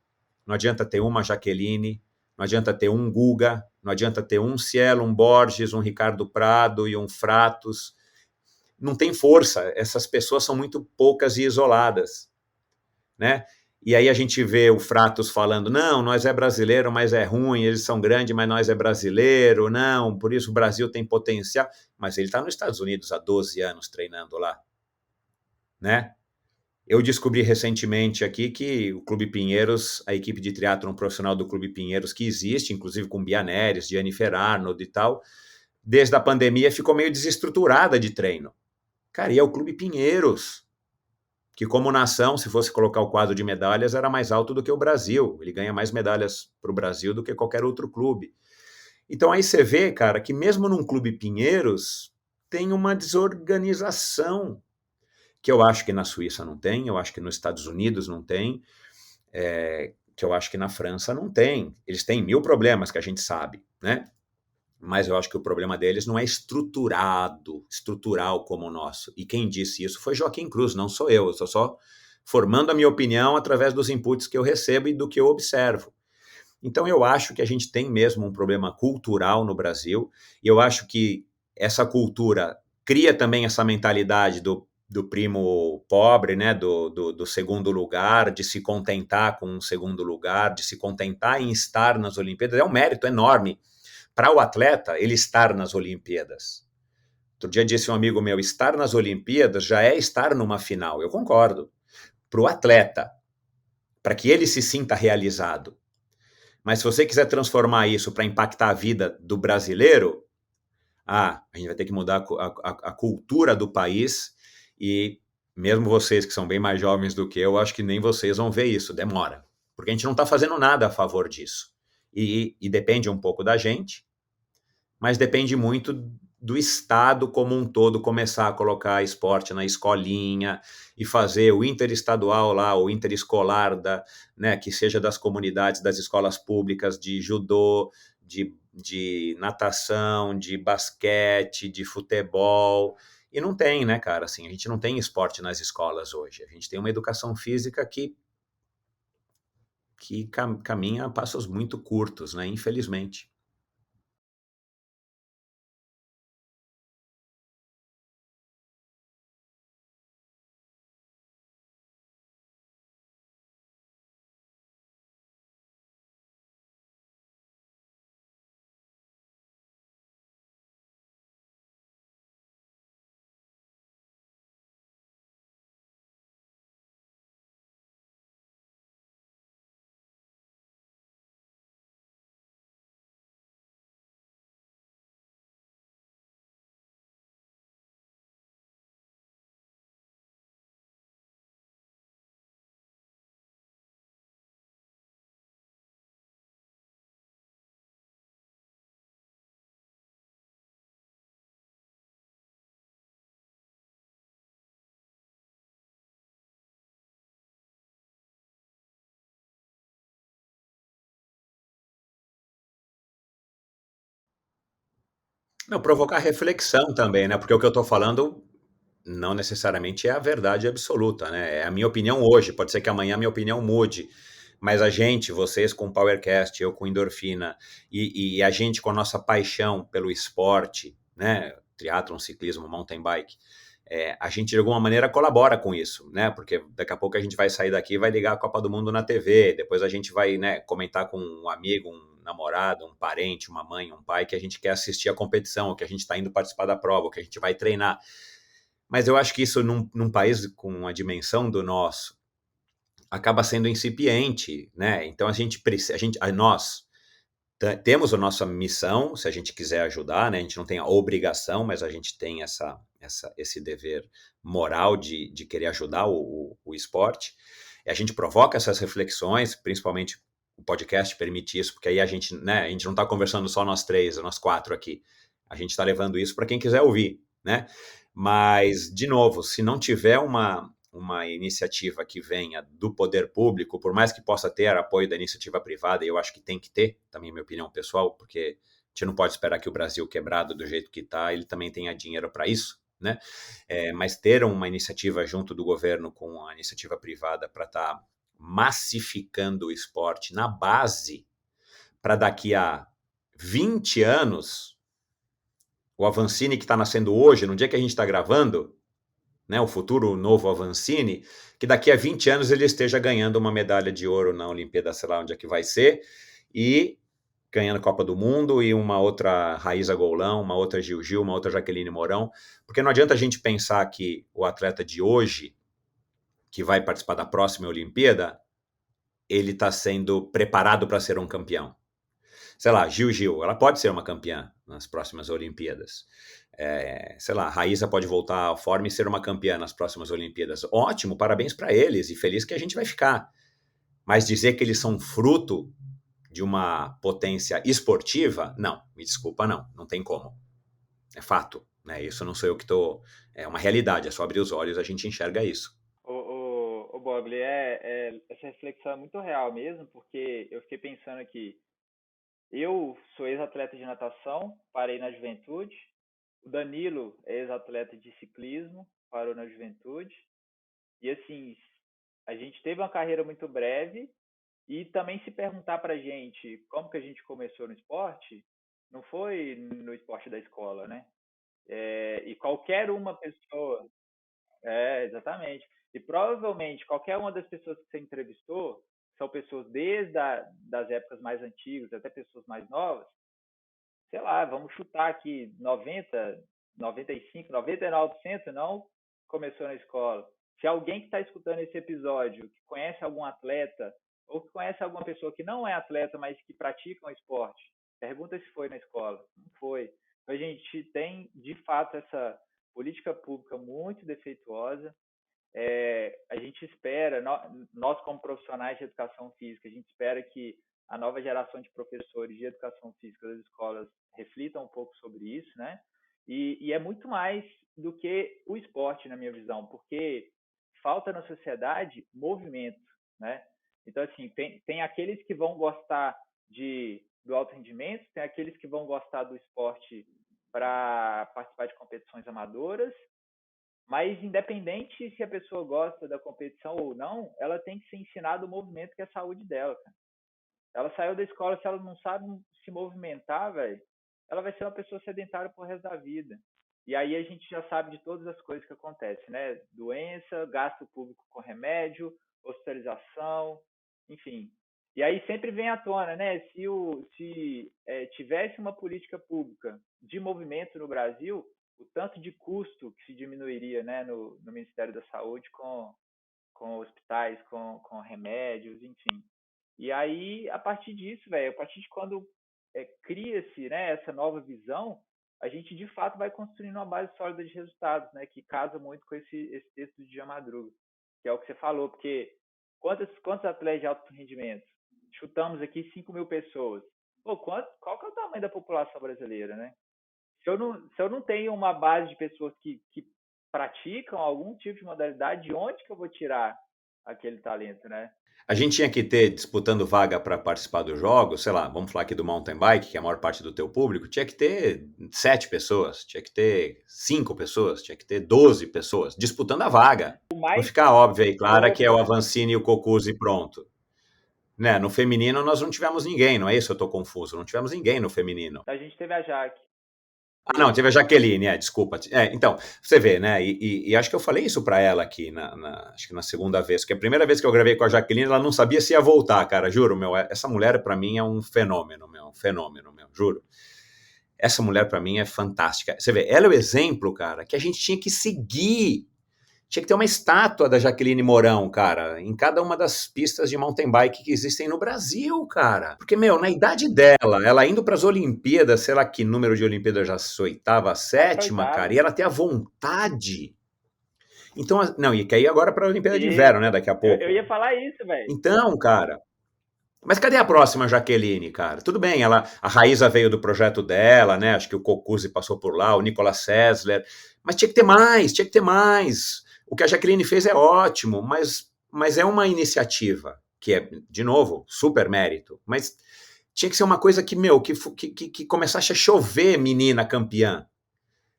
não adianta ter uma Jaqueline, não adianta ter um Guga, não adianta ter um Cielo, um Borges, um Ricardo Prado e um Fratos. Não tem força, essas pessoas são muito poucas e isoladas, né? E aí a gente vê o Fratos falando, não, nós é brasileiro, mas é ruim, eles são grandes, mas nós é brasileiro, não, por isso o Brasil tem potencial. Mas ele está nos Estados Unidos há 12 anos treinando lá, né? Eu descobri recentemente aqui que o Clube Pinheiros, a equipe de triatlon profissional do Clube Pinheiros, que existe, inclusive com Bia Neres, Jennifer Arnold e tal, desde a pandemia ficou meio desestruturada de treino. Cara, e é o Clube Pinheiros, que como nação, se fosse colocar o quadro de medalhas, era mais alto do que o Brasil. Ele ganha mais medalhas para o Brasil do que qualquer outro clube. Então aí você vê, cara, que mesmo num Clube Pinheiros, tem uma desorganização, que eu acho que na Suíça não tem, eu acho que nos Estados Unidos não tem, que eu acho que na França não tem. Eles têm 1000 problemas que a gente sabe, né? Mas eu acho que o problema deles não é estrutural como o nosso. E quem disse isso foi Joaquim Cruz, não sou eu. Eu estou só formando a minha opinião através dos inputs que eu recebo e do que eu observo. Então eu acho que a gente tem mesmo um problema cultural no Brasil, e eu acho que essa cultura cria também essa mentalidade do primo pobre, né, do segundo lugar, de se contentar com um segundo lugar, de se contentar em estar nas Olimpíadas. É um mérito enorme para o atleta ele estar nas Olimpíadas. Outro dia disse um amigo meu, estar nas Olimpíadas já é estar numa final. Eu concordo. Para o atleta, para que ele se sinta realizado. Mas se você quiser transformar isso para impactar a vida do brasileiro, a gente vai ter que mudar a cultura do país, e mesmo vocês que são bem mais jovens do que eu, acho que nem vocês vão ver isso, demora. Porque a gente não está fazendo nada a favor disso. E depende um pouco da gente, mas depende muito do Estado como um todo começar a colocar esporte na escolinha e fazer o interestadual lá, o interescolar, né, que seja das comunidades, das escolas públicas, de judô, de natação, de basquete, de futebol. E não tem, né, cara? Assim, a gente não tem esporte nas escolas hoje. A gente tem uma educação física que caminha a passos muito curtos, né? Infelizmente. Não, provocar reflexão também, né? Porque o que eu estou falando não necessariamente é a verdade absoluta, né? É a minha opinião hoje. Pode ser que amanhã a minha opinião mude. Mas a gente, vocês com o Powercast, eu com endorfina, e a gente com a nossa paixão pelo esporte, né? Triatlon, ciclismo, mountain bike, a gente de alguma maneira colabora com isso, né? Porque daqui a pouco a gente vai sair daqui e vai ligar a Copa do Mundo na TV, depois a gente vai, né, comentar com um amigo, um namorado, um parente, uma mãe, um pai, que a gente quer assistir a competição, que a gente está indo participar da prova, que a gente vai treinar. Mas eu acho que isso num país com a dimensão do nosso acaba sendo incipiente, né? Então a gente precisa, nós temos a nossa missão, se a gente quiser ajudar, né? A gente não tem a obrigação, mas a gente tem esse dever moral de querer ajudar o esporte. E a gente provoca essas reflexões, principalmente o podcast permite isso, porque aí a gente, né, a gente não está conversando só nós três, nós quatro aqui. A gente está levando isso para quem quiser ouvir, né? Mas, de novo, se não tiver uma iniciativa que venha do poder público, por mais que possa ter apoio da iniciativa privada, e eu acho que tem que ter, também minha opinião pessoal, porque a gente não pode esperar que o Brasil, quebrado do jeito que está, ele também tenha dinheiro para isso, né? Mas ter uma iniciativa junto do governo com a iniciativa privada para estar massificando o esporte na base, para daqui a 20 anos, o Avancini que está nascendo hoje, no dia que a gente está gravando, né, o futuro novo Avancini, que daqui a 20 anos ele esteja ganhando uma medalha de ouro na Olimpíada, sei lá onde é que vai ser, e ganhando Copa do Mundo, e uma outra Raíza Golão, uma outra Gil, uma outra Jaqueline Mourão, porque não adianta a gente pensar que o atleta de hoje, que vai participar da próxima Olimpíada, ele está sendo preparado para ser um campeão. Sei lá, Gil, ela pode ser uma campeã nas próximas Olimpíadas. Sei lá, a Raíssa pode voltar à forma e ser uma campeã nas próximas Olimpíadas. Ótimo, parabéns para eles e feliz que a gente vai ficar. Mas dizer que eles são fruto de uma potência esportiva, não, me desculpa, não tem como. É fato, né? Isso não sou eu que estou. É uma realidade, é só abrir os olhos, a gente enxerga isso. Ô Bogli, essa reflexão é muito real mesmo, porque eu fiquei pensando aqui, eu sou ex-atleta de natação, parei na juventude, o Danilo é ex-atleta de ciclismo, parou na juventude, e assim, a gente teve uma carreira muito breve, e também se perguntar pra gente como que a gente começou no esporte, não foi no esporte da escola, né? E qualquer uma pessoa, exatamente. E provavelmente qualquer uma das pessoas que você entrevistou são pessoas desde das épocas mais antigas até pessoas mais novas. Sei lá, vamos chutar aqui 90, 95, 99% não começou na escola. Se alguém que está escutando esse episódio, que conhece algum atleta, ou que conhece alguma pessoa que não é atleta, mas que pratica um esporte, pergunta se foi na escola. Não foi. Então, a gente tem, de fato, essa política pública muito defeituosa. A gente espera, nós como profissionais de educação física, a gente espera que a nova geração de professores de educação física das escolas reflitam um pouco sobre isso, né? E é muito mais do que o esporte, na minha visão, porque falta na sociedade movimento, né? Então, assim, tem aqueles que vão gostar do alto rendimento, tem aqueles que vão gostar do esporte para participar de competições amadoras, mas independente se a pessoa gosta da competição ou não, ela tem que ser ensinada o movimento que é a saúde dela, cara. Ela saiu da escola, se ela não sabe se movimentar, velho, ela vai ser uma pessoa sedentária pro resto da vida. E aí a gente já sabe de todas as coisas que acontecem, né? Doença, gasto público com remédio, hospitalização, enfim. E aí sempre vem à tona, né? Se tivesse uma política pública de movimento no Brasil, o tanto de custo que se diminuiria, né, no Ministério da Saúde com hospitais, com remédios, enfim. E aí, a partir disso, velho, a partir de quando cria-se, né, essa nova visão, a gente de fato vai construindo uma base sólida de resultados, né, que casa muito com esse texto de Jean Madruga, que é o que você falou, porque quantos atletas de alto rendimento? Chutamos aqui 5.000 pessoas. Pô, qual que é o tamanho da população brasileira, né? Se eu não tenho uma base de pessoas que praticam algum tipo de modalidade, de onde que eu vou tirar aquele talento, né? A gente tinha que ter, disputando vaga para participar dos jogos, sei lá, vamos falar aqui do mountain bike, que é a maior parte do teu público, tinha que ter 7 pessoas, tinha que ter 5 pessoas, tinha que ter 12 pessoas disputando a vaga. Não ficar óbvio aí, clara, que é o Avancini e o Cocuzzi pronto. Né? No feminino nós não tivemos ninguém, não é isso? Eu tô confuso, não tivemos ninguém no feminino. A gente teve a Jaque. Ah, não, teve a Jaqueline, desculpa. Então, você vê, né? E acho que eu falei isso para ela aqui, acho que na segunda vez, que a primeira vez que eu gravei com a Jaqueline, ela não sabia se ia voltar, cara, juro, meu. Essa mulher, para mim, é um fenômeno, meu, juro. Essa mulher, para mim, é fantástica. Você vê, ela é o exemplo, cara, que a gente tinha que seguir. Tinha que ter uma estátua da Jaqueline Mourão, cara, em cada uma das pistas de mountain bike que existem no Brasil, cara. Porque, meu, na idade dela, ela indo para as Olimpíadas, sei lá que número de Olimpíadas já, oitava, sétima, cara, e ela ter a vontade. Então, não, e quer ir agora para a Olimpíada de Inverno, né, daqui a pouco. Eu ia falar isso, velho. Então, cara, mas cadê a próxima Jaqueline, cara? Tudo bem, a Raíza veio do projeto dela, né, acho que o Cocuzzi passou por lá, o Nicolas Sessler, mas tinha que ter mais. O que a Jaqueline fez é ótimo, mas é uma iniciativa, que é, de novo, super mérito, mas tinha que ser uma coisa que, meu, que começasse a chover menina campeã.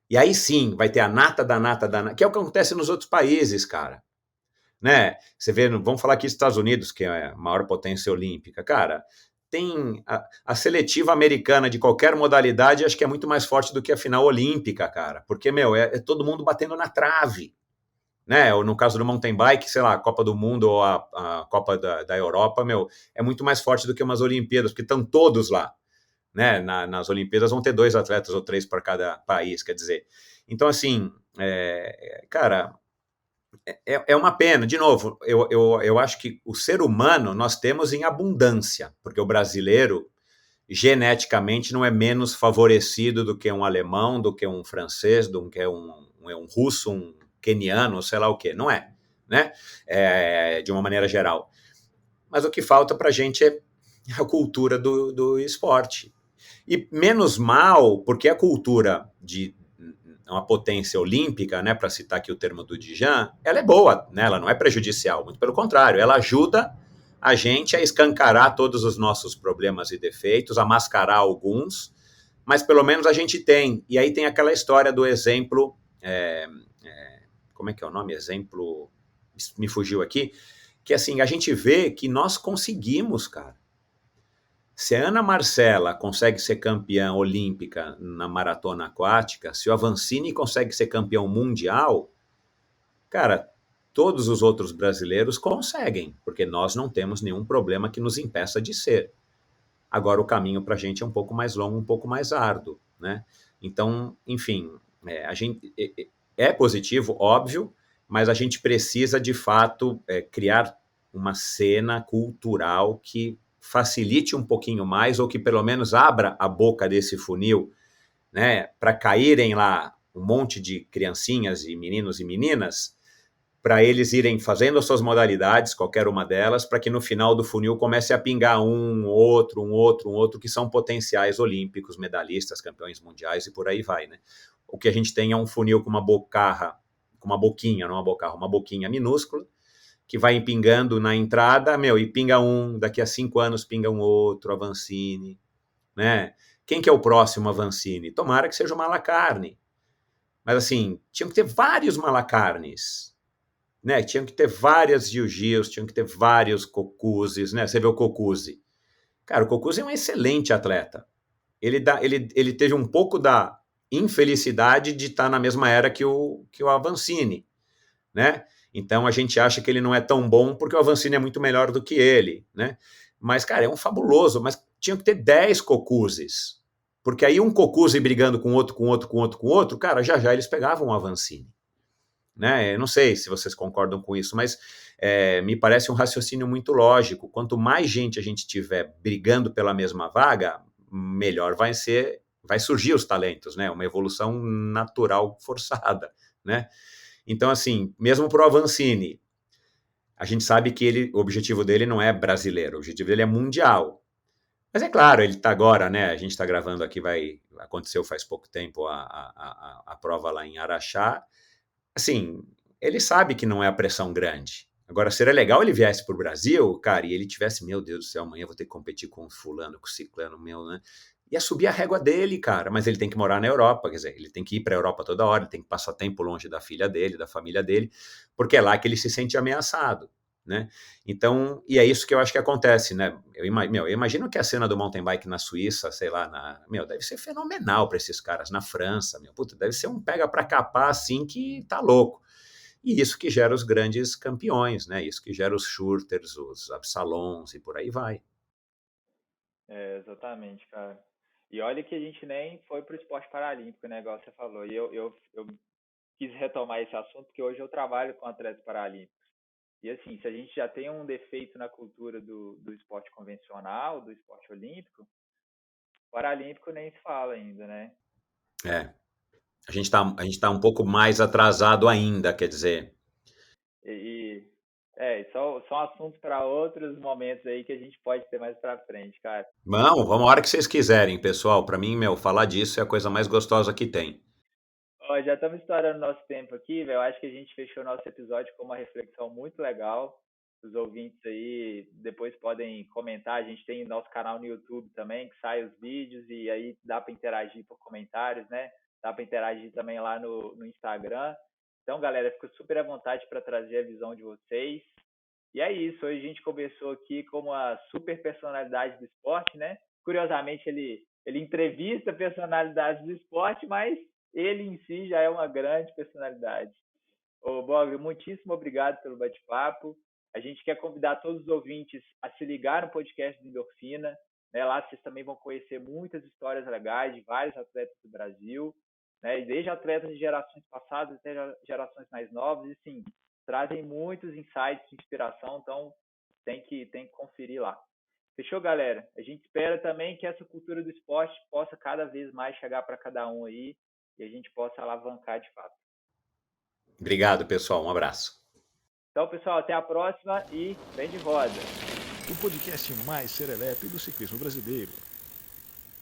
E aí sim, vai ter a nata da nata, que é o que acontece nos outros países, cara. Né? Você vê, vamos falar aqui dos Estados Unidos, que é a maior potência olímpica. Cara, tem a seletiva americana de qualquer modalidade, acho que é muito mais forte do que a final olímpica, cara. Porque, meu, é todo mundo batendo na trave. Né? Ou no caso do mountain bike, sei lá, a Copa do Mundo ou a Copa da Europa, meu, é muito mais forte do que umas Olimpíadas, porque estão todos lá. Né? Nas Olimpíadas vão ter 2 atletas ou 3 para cada país, quer dizer. Então, assim, cara, é uma pena. De novo, eu acho que o ser humano nós temos em abundância, porque o brasileiro geneticamente não é menos favorecido do que um alemão, do que um francês, do que um russo, um queniano, sei lá o que, não é, né? De uma maneira geral. Mas o que falta para a gente é a cultura do esporte. E menos mal, porque a cultura de uma potência olímpica, né, para citar aqui o termo do Djan, ela é boa, né? Ela não é prejudicial, muito pelo contrário, ela ajuda a gente a escancarar todos os nossos problemas e defeitos, a mascarar alguns, mas pelo menos a gente tem. E aí tem aquela história do exemplo, como é que é o nome? Exemplo, me fugiu aqui, que assim, a gente vê que nós conseguimos, cara. Se a Ana Marcela consegue ser campeã olímpica na maratona aquática, se o Avancini consegue ser campeão mundial, cara, todos os outros brasileiros conseguem, porque nós não temos nenhum problema que nos impeça de ser. Agora o caminho para a gente é um pouco mais longo, um pouco mais árduo, né? Então, enfim, a gente é positivo, óbvio, mas a gente precisa de fato criar uma cena cultural que facilite um pouquinho mais, ou que pelo menos abra a boca desse funil, né, para caírem lá um monte de criancinhas e meninos e meninas, para eles irem fazendo as suas modalidades, qualquer uma delas, para que no final do funil comece a pingar um outro, que são potenciais olímpicos, medalhistas, campeões mundiais e por aí vai, né? o que a gente tem é um funil com uma bocarra, com uma boquinha, não uma bocarra, uma boquinha minúscula, que vai pingando na entrada, e pinga um, daqui a 5 anos pinga um outro, Avancini, né? Quem que é o próximo Avancini? Tomara que seja o Malacarne. Mas assim, tinham que ter vários Malacarnes, né? Tinham que ter várias Gil-Gils, tinham que ter vários Cocuzes, né? Você vê o Cocuze. Cara, o Cocuze é um excelente atleta. Ele teve um pouco da infelicidade de estar na mesma era que o Avancini, né? Então a gente acha que ele não é tão bom porque o Avancini é muito melhor do que ele, né? Mas, cara, é um fabuloso, mas tinha que ter 10 Cocuzes. Porque aí um Cocuze brigando com outro, cara, já eles pegavam o Avancini. Né? Eu não sei se vocês concordam com isso, mas me parece um raciocínio muito lógico. Quanto mais gente a gente tiver brigando pela mesma vaga, melhor vai surgir os talentos, né? Uma evolução natural forçada, né? Então, assim, mesmo para o Avancini, a gente sabe que o objetivo dele não é brasileiro, o objetivo dele é mundial. Mas é claro, ele está agora, né? A gente está gravando aqui, aconteceu faz pouco tempo a prova lá em Araxá. Assim, ele sabe que não é a pressão grande. Agora, seria legal ele viesse para o Brasil, cara, e ele tivesse, meu Deus do céu, amanhã eu vou ter que competir com o fulano, com o ciclano, né? Ia subir a régua dele, cara, mas ele tem que morar na Europa, quer dizer, ele tem que ir para a Europa toda hora, ele tem que passar tempo longe da filha dele, da família dele, porque é lá que ele se sente ameaçado, né? Então, e é isso que eu acho que acontece, né? Eu imagino que a cena do mountain bike na Suíça, sei lá, deve ser fenomenal para esses caras, na França, puta, deve ser um pega para capar assim que tá louco. E isso que gera os grandes campeões, né? Isso que gera os Schurters, os Absalons e por aí vai. Exatamente, cara. E olha que a gente nem foi para o esporte paralímpico, né, igual você falou. E eu quis retomar esse assunto porque hoje eu trabalho com atletas paralímpicos. E assim, se a gente já tem um defeito na cultura do esporte convencional, do esporte olímpico, paralímpico nem se fala ainda, né? A gente tá um pouco mais atrasado ainda, quer dizer. São assuntos para outros momentos aí que a gente pode ter mais para frente, cara. Não, vamos a hora que vocês quiserem, pessoal. Para mim, falar disso é a coisa mais gostosa que tem. Ó, já estamos estourando nosso tempo aqui, velho. Eu acho que a gente fechou nosso episódio com uma reflexão muito legal. Os ouvintes aí depois podem comentar. A gente tem nosso canal no YouTube também, que sai os vídeos e aí dá para interagir por comentários, né? Dá para interagir também lá no Instagram. Então, galera, fico super à vontade para trazer a visão de vocês. E é isso. Hoje a gente conversou aqui com uma super personalidade do esporte, né? Curiosamente, ele entrevista personalidades do esporte, mas ele em si já é uma grande personalidade. Ô, Bog, muitíssimo obrigado pelo bate-papo. A gente quer convidar todos os ouvintes a se ligar no podcast do Endorfina. Né? Lá vocês também vão conhecer muitas histórias legais de vários atletas do Brasil, né? E desde atletas de gerações passadas até gerações mais novas. E sim, trazem muitos insights de inspiração, então tem que conferir lá. Fechou, galera? A gente espera também que essa cultura do esporte possa cada vez mais chegar para cada um aí e a gente possa alavancar de fato. Obrigado, pessoal. Um abraço. Então, pessoal, até a próxima e vem de roda. O podcast mais serelepe do ciclismo brasileiro.